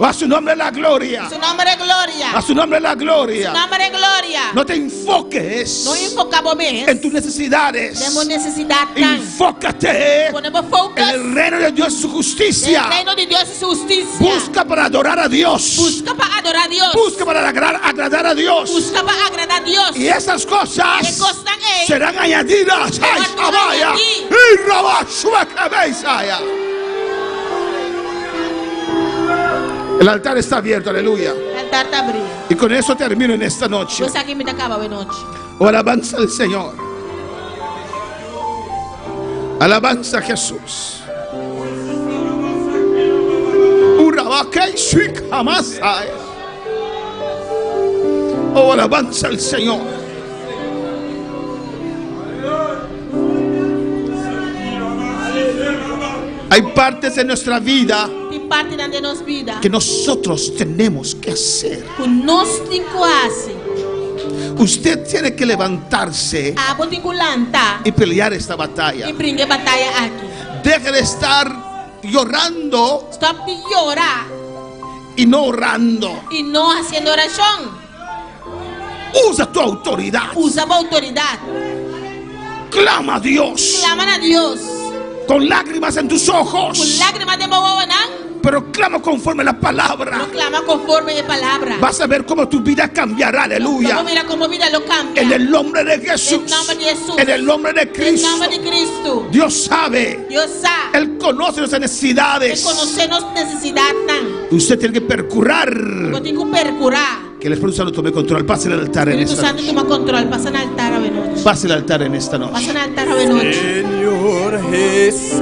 A su nombre la gloria. Su nombre es gloria. A su nombre la gloria. Su nombre es gloria. No te enfoques No enfocamos más. en tus necesidades. Tenemos necesidad tan. Enfócate Ponemos en focus el reino de Dios y su justicia. el reino de Dios y su justicia. Busca para adorar a Dios. Busca para adorar a Dios. Busca para agradar a Dios. Busca para agradar a Dios. Y esas cosas ¿Qué cosas es? serán añadidas. ¡Ay, Shabaya! ¡Y Rabashua Kabezaya! El altar está abierto, aleluya. El altar está abierto. Y con eso termino en esta noche. Yo saqué mi tacaba de noche. Oh, alabanza al Señor. Alabanza a Jesús. Oh, alabanza al Señor. Hay partes de nuestra vida Tem parte da nossa vida que nosotros tenemos que hacer. que nós temos que fazer. Usted tiene que levantarse Ah, vou ter que levantar y pelear esta batalla. e brincar batalha aqui. Deje de estar llorando Stop de llorar y no orando. e não fazendo oração. Usa tu autoridad. Usa a autoridade. Clama a Dios Clama a Deus. con lágrimas en tus Com ojos, lágrimas de boa, pero clama conforme la palabra. proclama conforme a palavra. Vas a ver cómo tu vida cambiará, aleluya. Vamos mira como vida lo cambia. En el nombre de Jesús, En nombre de Jesús. en el nombre de Em Cristo. nome de Cristo. Dios sabe, Deus sabe. Él conoce nuestras necesidades. Conhecer nossas necessidades. Usted tiene que percurar. Eu tenho que percurar. Que el Espíritu Santo tome control. Pase el altar en Espírito esta Santo noche. toma control. Passa no altar a noite. Pase el altar en esta noche. Passa no altar a noite. Señor Jesús,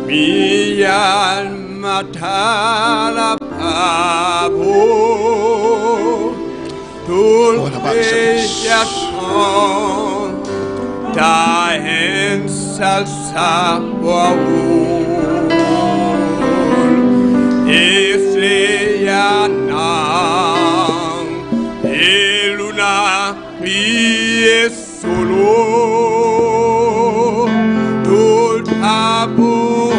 mi alma te alabó, tus bellas son, te ensalzado aún, estrella y luna brille solo, tu amor,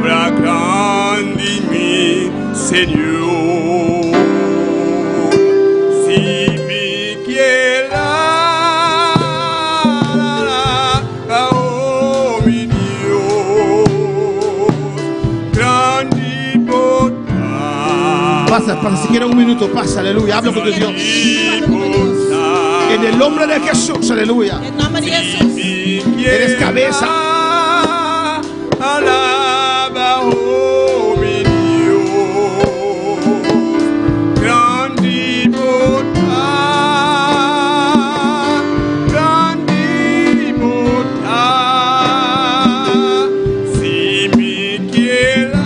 la grande mi Señor. Si me quiera, oh mi Dios, grande bondad. Pasa, siquiera un minuto, pasa, aleluya. Habla con tu Dios. En el nombre de Jesús, aleluya. Em nome de Jesus. Eres cabeza. Alaba, oh mi Dios, grande bondad, grande bondad. Si me quiera,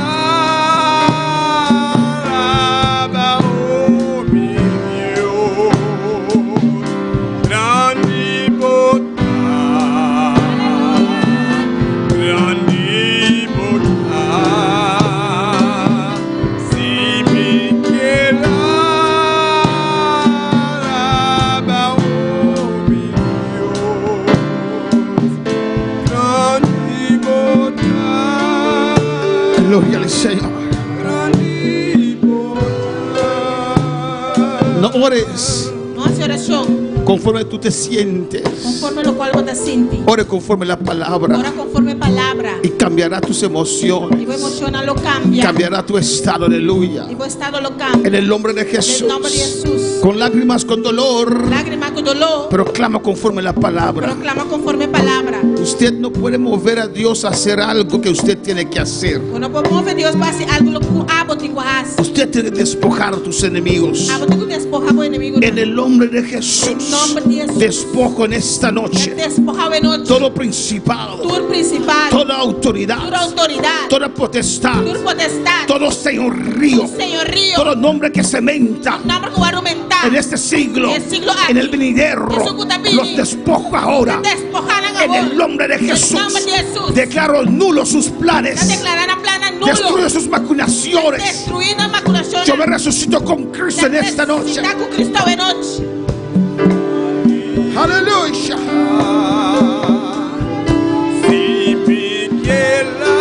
alaba, oh mi Dios, grande bondad, grande bondad. Si me quiera, alaba, oh mi Dios, grande bondad, Gloria al Señor. grande bondad. No ores Nossa oração. conforme tú te sientes. Conforme lo qual você sente. Ore conforme la palabra. Ora conforme a palavra. Y cambiará tus E emociones. o emocional lo cambia. Cambiará tu estado, aleluya. E o estado lo cambia. En el nombre de Em nome de Jesús. Jesus. Con lágrimas, con dolor. Lágrima com dolor. Proclama conforme la palabra. Proclama conforme a palavra. Usted no puede mover a Dios a hacer algo que usted tiene que hacer. Quando promove Deus para fazer algo com abo tem que fazer. Usted tiene que despojar a tus enemigos. Abo tem que despojar o inimigo. En el nombre de Jesús. Em nome de Jesus. Despojo en esta noche Despojar a noite. todo principado, Tudo principal. toda autoridad, Toda autoridade. toda potestad, Tudo potestade. todo señorío, Senhorio. todo nombre que se menta Nombre que vai aumentar. en este siglo, El siglo aquí. en el venidero, Eso que está viniendo. los despojo ahora. Despojar En el nombre de Jesús, nombre de Jesús. declaro nulos sus planes, Declarar a plana nulo. destruyo sus maculaciones. Destruindo a maculação. Yo me resucito con Cristo en esta noche. Está com Cristo de noite. Aleluya. Si me quiera,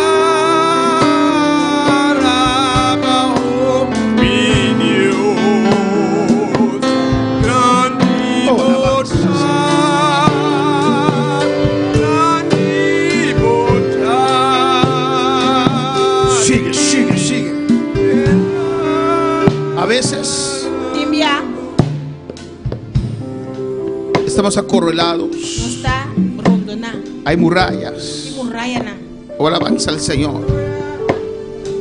días Timbia estamos acorralados. no está rondona. Hay murallas. Y murrayana. Oh, alabanza al Señor.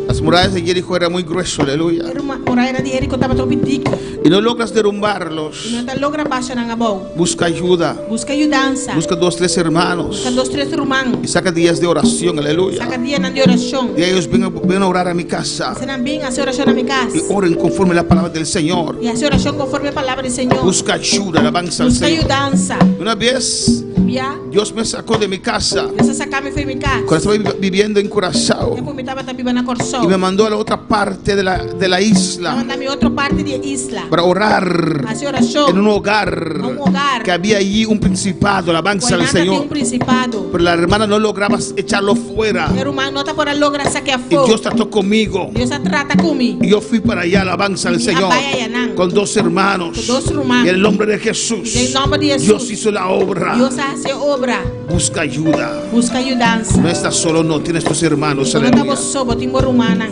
Las murallas de Jericó eran muy gruesas, aleluya. Murrayana de Jericho estaba tropitiki. Y no logras derrumbarlos. Y no te logra pasar en abau. Busca ayuda. Busca ayudanza. Busca 2, 3 hermanos. Busca 2, 3 hermanos. Y saca días de oración, aleluya. Saca días de oración. Y ellos ven a orar a mi casa. Se dan bien hacer oración a mi casa. Y oren conforme la palabra del Señor. Y hacer oración conforme a la palabra del Señor. Busca ayuda, alabanza al Busca Señor. ayudanza. Una vez Ya. Dios me sacó de mi casa Dios sacarme fue mi casa. cuando estaba viviendo en Curazao Después me estaba también en Corzón. y me mandó a la otra parte de la isla Mandame otra parte de isla. para orar Hacer oración. en un hogar que había allí un principado, alabanza al Un Señor. principado. Pero la hermana no lograba echarlo fuera. El humano no está por lograr sacar Y fuego. Dios trató conmigo. Dios trata conmigo. Y yo fui para allá, alabanza al Y Señor, vaya Yanán. con 2 hermanos. Con 2 hermanos. Y en el nombre de Jesús, En el nombre de Jesús. Dios hizo la obra. Dios hace obra. Busca ayuda. Busca ayudanza. No estás solo, no, tienes tus hermanos. No Aleluya. estamos solos, timbo rumana.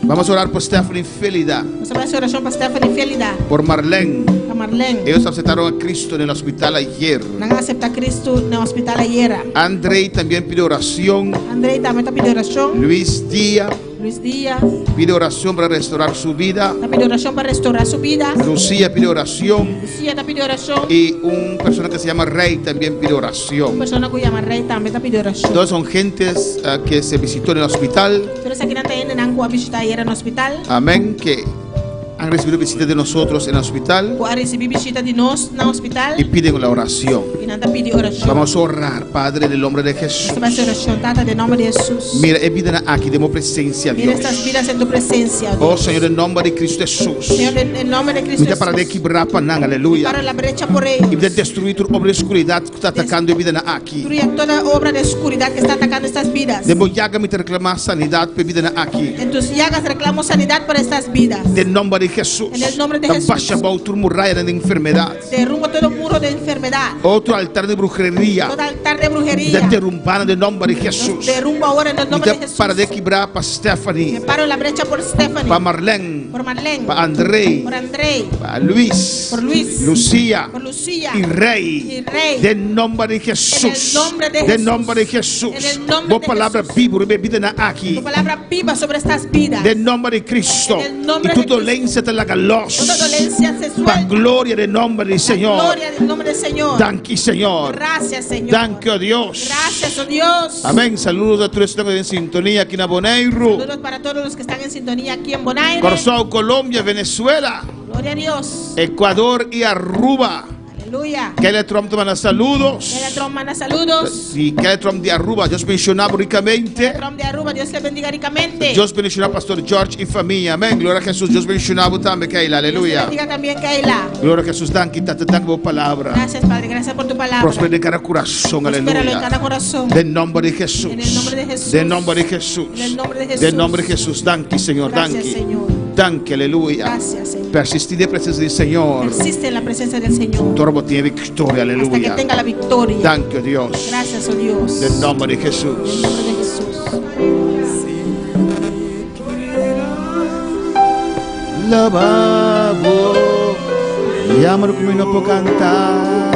Vamos a orar por Stephanie Félida, Vamos a hacer oración para Stephanie Félida. por Marlene. A Marlene. Ellos aceptaron a Cristo en el hospital ayer. No acepta a Cristo en el hospital ayer. Andrei también pide oración. Andrei también está pidiendo oración. Luis Díaz Luis Díaz pide oración para restaurar su vida. está pidiendo oración para restaurar su vida. Lucía pide oración. Lucía está pidiendo oración. Y una persona que se llama Rey también pide Una oración. persona que llama Rey también está pidiendo oración. Todos son gentes que se visitó en el hospital. Pero esa que no está en Angua visita ayer en el hospital. Amén. Que han recibido visitas de nosotros en el hospital O ha recibido visita de nos en el hospital. y piden la oración. Y nada pide oración. Vamos a orar, Padre, en el nombre de Jesús. Vamos a hacer oración, Tata, en el nombre de Jesús. Mira, vida aquí, demos presencia a Mira Dios. estas vidas en tu presencia. Oh Señor, en nombre de Cristo Jesús. Señor, en el nombre de Cristo Mira para de Jesús. quebrar panang, aleluya. Para la brecha por Y ellos. de destruir tu obra de oscuridad que está atacando a vida aquí. Destruye toda obra de oscuridad que está atacando estas vidas. De boyaga me te reclamar sanidad para vida aquí. En tus llagas reclamo sanidad para estas vidas. En nombre de Jesús. En el nombre de Jesús. Tampasha bautur muralla de enfermedad. Derrumbo todo muro de enfermedad. Otro altar de brujería. Todo altar de brujería. De derrumbar en nombre de Jesús. Derrumbo ahora en el Y nombre de de Jesús. para de quebrar para Stephanie. Paro la brecha por Stephanie. Para Marlene. Por Marlene. Para Andrei. Por Andrei. Para Luis. Por Luis. Lucía. Por Lucía. Y Rey. Y Rey. De nombre de Jesús. En el nombre de De Jesús. nombre de Jesús. En el nombre Vos de palabra Jesús. viva y bebida aquí. Tu palabra viva sobre estas vidas. De nombre de Cristo. En el nombre Y tu de Cristo. dolencia te la galos. Toda dolencia Para sexual. gloria del nombre del Señor. Gloria del nombre del Señor. Danke, Señor. Gracias, Señor. Danke, oh Dios. Gracias, oh Dios. Amén. Saludos a todos los que están en sintonía aquí en Bonaire, Saludos para todos los que están en sintonía aquí en Bonaire. Corzao, Colombia, Venezuela, Gloria a Dios. Ecuador y Aruba. Aleluya. Kelly Trump te manda saludos. Era Trump manda saludos. Sí, Kelly Trump de Aruba, Dios mencionaba ricamente. Trump de Aruba, Dios le bendiga ricamente. Dios bendicionaba Pastor George y familia. Amén. Gloria a Jesús. Dios bendicionaba también, Keila. Dios le Aleluya. bendiga también, Keila. Gloria a Jesús. Danke, te tengo palabra. Gracias, Padre. Gracias por tu palabra. Prospera en cada corazón. Espéralo en Aleluya. cada corazón. De nombre de Jesús. En el nombre de Jesús. De nombre de Jesús. En el nombre de Jesús. De nombre de Jesús. Danke, Señor. Gracias, Danke. Señor. Danke, aleluya. Gracias, Señor. Persistir de presencia del Señor. Persiste en la presencia del Señor. Torbo tiene victoria, Hasta que aleluya. tenga la victoria. Danke, Dios. Gracias, oh Dios. En nombre de En Jesús. el nombre de Jesús. Lavabo, llamar como no puedo cantar.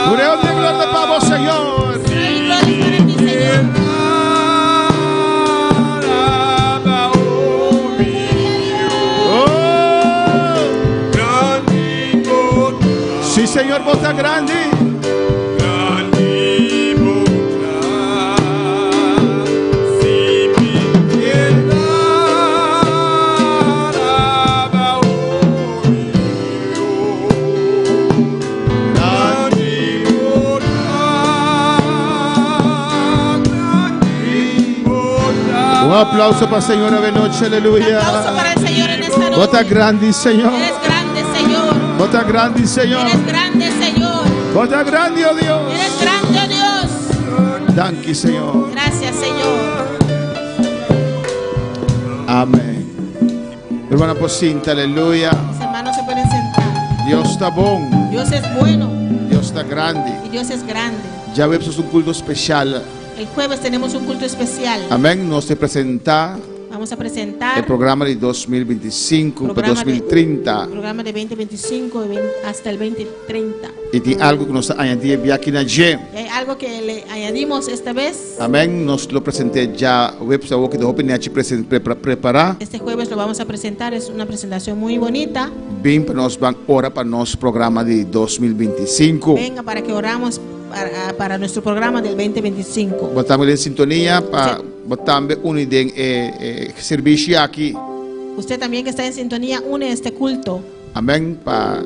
Gloria de gloria para vos, Señor. Gloria para ti, Señor. Sí, Señor, vos tan grande. Un aplauso para el Señor esta noche, aleluya. Aplauso para el Señor en esta noche. Vos tan grande, Señor. Eres grande, Señor. Vos tan grande, Señor. Eres grande, Señor. Bota grande, oh Dios. Eres grande, oh Dios. Thank you, Señor. Gracias, Señor. Amén. Hermana Pocinta, aleluya. Mis hermanos se pueden sentar. Dios está bon. Dios es bueno Dios está grande. y Dios es grande. Ya vemos un culto especial. El jueves tenemos un culto especial. Amén. Nos se presenta Vamos a el presentar programa de 2025 para Programa de- 2030. programa de 2025 hasta el 2030. Y tiene algo que nos añadí aquí en ayer. Y hay algo que le añadimos esta vez. Amén. Nos lo presenté ya. Website que de preparar. Este jueves lo vamos a presentar. Es una presentación muy bonita. Bien, para nos van hora para nuestro programa de 2025. Venga para que oramos para nuestro programa del 2025. Botamos en sintonía para botamos un servicio aquí. Usted también que está en sintonía, une este culto. Amén. Para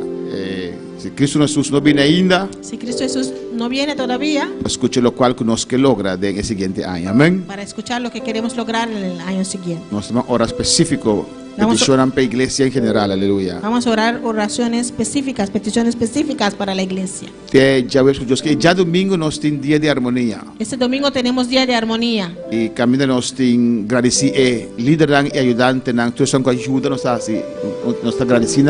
si Cristo Jesús no viene ainda, Si Cristo Jesús no viene todavía, escuche lo cual que nos que logra en el siguiente año. Amén. para escuchar lo que queremos lograr en el año siguiente. Nos damos hora específico. Vamos a- Peticionan para iglesia en general. Aleluya. Vamos a orar oraciones específicas, peticiones específicas para la iglesia. Ya ves que ya domingo nos tiene día de armonía. Este domingo tenemos día de armonía. Y camina nos tiene agradecido líder y ayudante. Todos son con ayuda nos así. Nos agradecen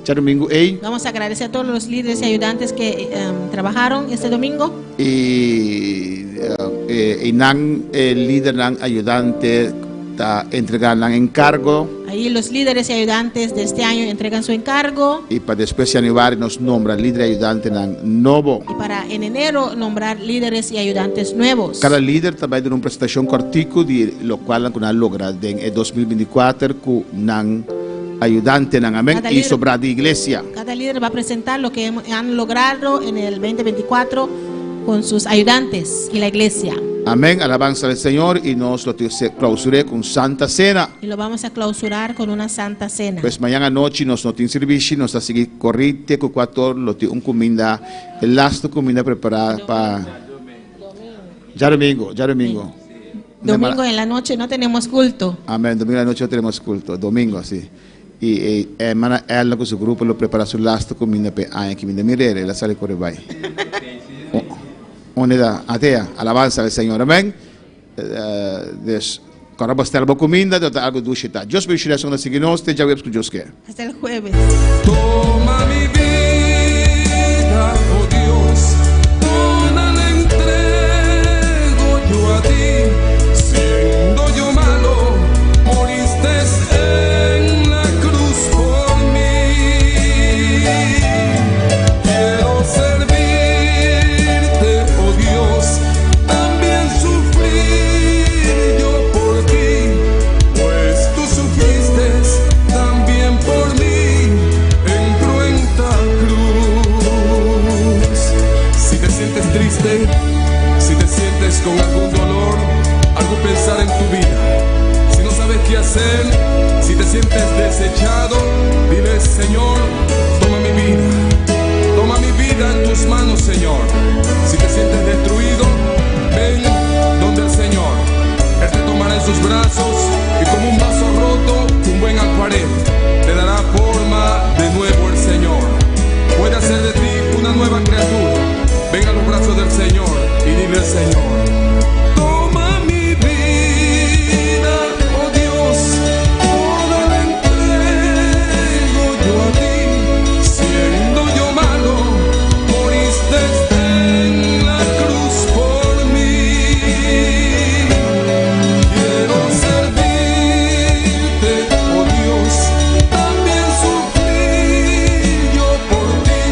ya domingo. Vamos a agradecer a todos los líderes y ayudantes que trabajaron este domingo. Y el líder ayudante está entregando encargo. Ahí los líderes y ayudantes de este año entregan su encargo. Y para después de aniversario nos nombra líder y ayudante nuevo. Y para en enero nombrar líderes y ayudantes nuevos. Cada líder también tiene una presentación cortico de lo cual han logrado en el 2024 con ayudante amén Cada y líder- sobre la iglesia. Cada líder va a presentar lo que han logrado en el 2024 con sus ayudantes y la iglesia. Amén, alabanza al Señor y nos lo clausuré con Santa Cena. Y lo vamos a clausurar con una santa cena. Pues mañana noche nos tiene servicio, nos a seguir corrite con 4 lo tiene un comida, el lasto comida preparada para ya domingo. Domingo en la noche no tenemos culto. Amén, domingo en la noche tenemos culto, domingo así. Y hermana ella con su grupo lo prepara su lasto comida para que me mire, la sale corre bye. Unidad, atea, alabanza al Señor, amén. Ahora va a estar la comida, de algo dulce. Dios bendiga a los que ya vemos con Dios que. Hasta el jueves. Toma mi vida, oh Dios, toda la entrego yo a ti. Siendo yo malo, moriste en la cruz por mí. Quiero servirte, oh Dios, también sufrir yo por ti, pues tú sufriste también por mí en cruenta cruz. Si te sientes triste, si te sientes con algún dolor, algún pensar en tu vida, si no sabes qué hacer, si te sientes desechado, dile: Señor, toma mi vida en tus manos, Señor. Si te sientes destruido, ven donde el Señor. Él te tomará en sus brazos y como un vaso roto, un buen alfarero, te dará forma de nuevo el Señor. Puede hacer de ti una nueva criatura. Ven a los brazos del Señor y dile al Señor: toma mi vida, oh Dios, toda la entrego yo a ti. Siendo yo malo, moriste en la cruz por mí. Quiero servirte, oh Dios, también sufrí yo por ti,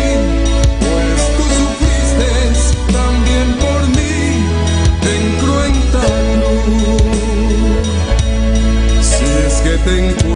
pues tú sufriste también por mí en cruenta cruz. Si es que te encuentro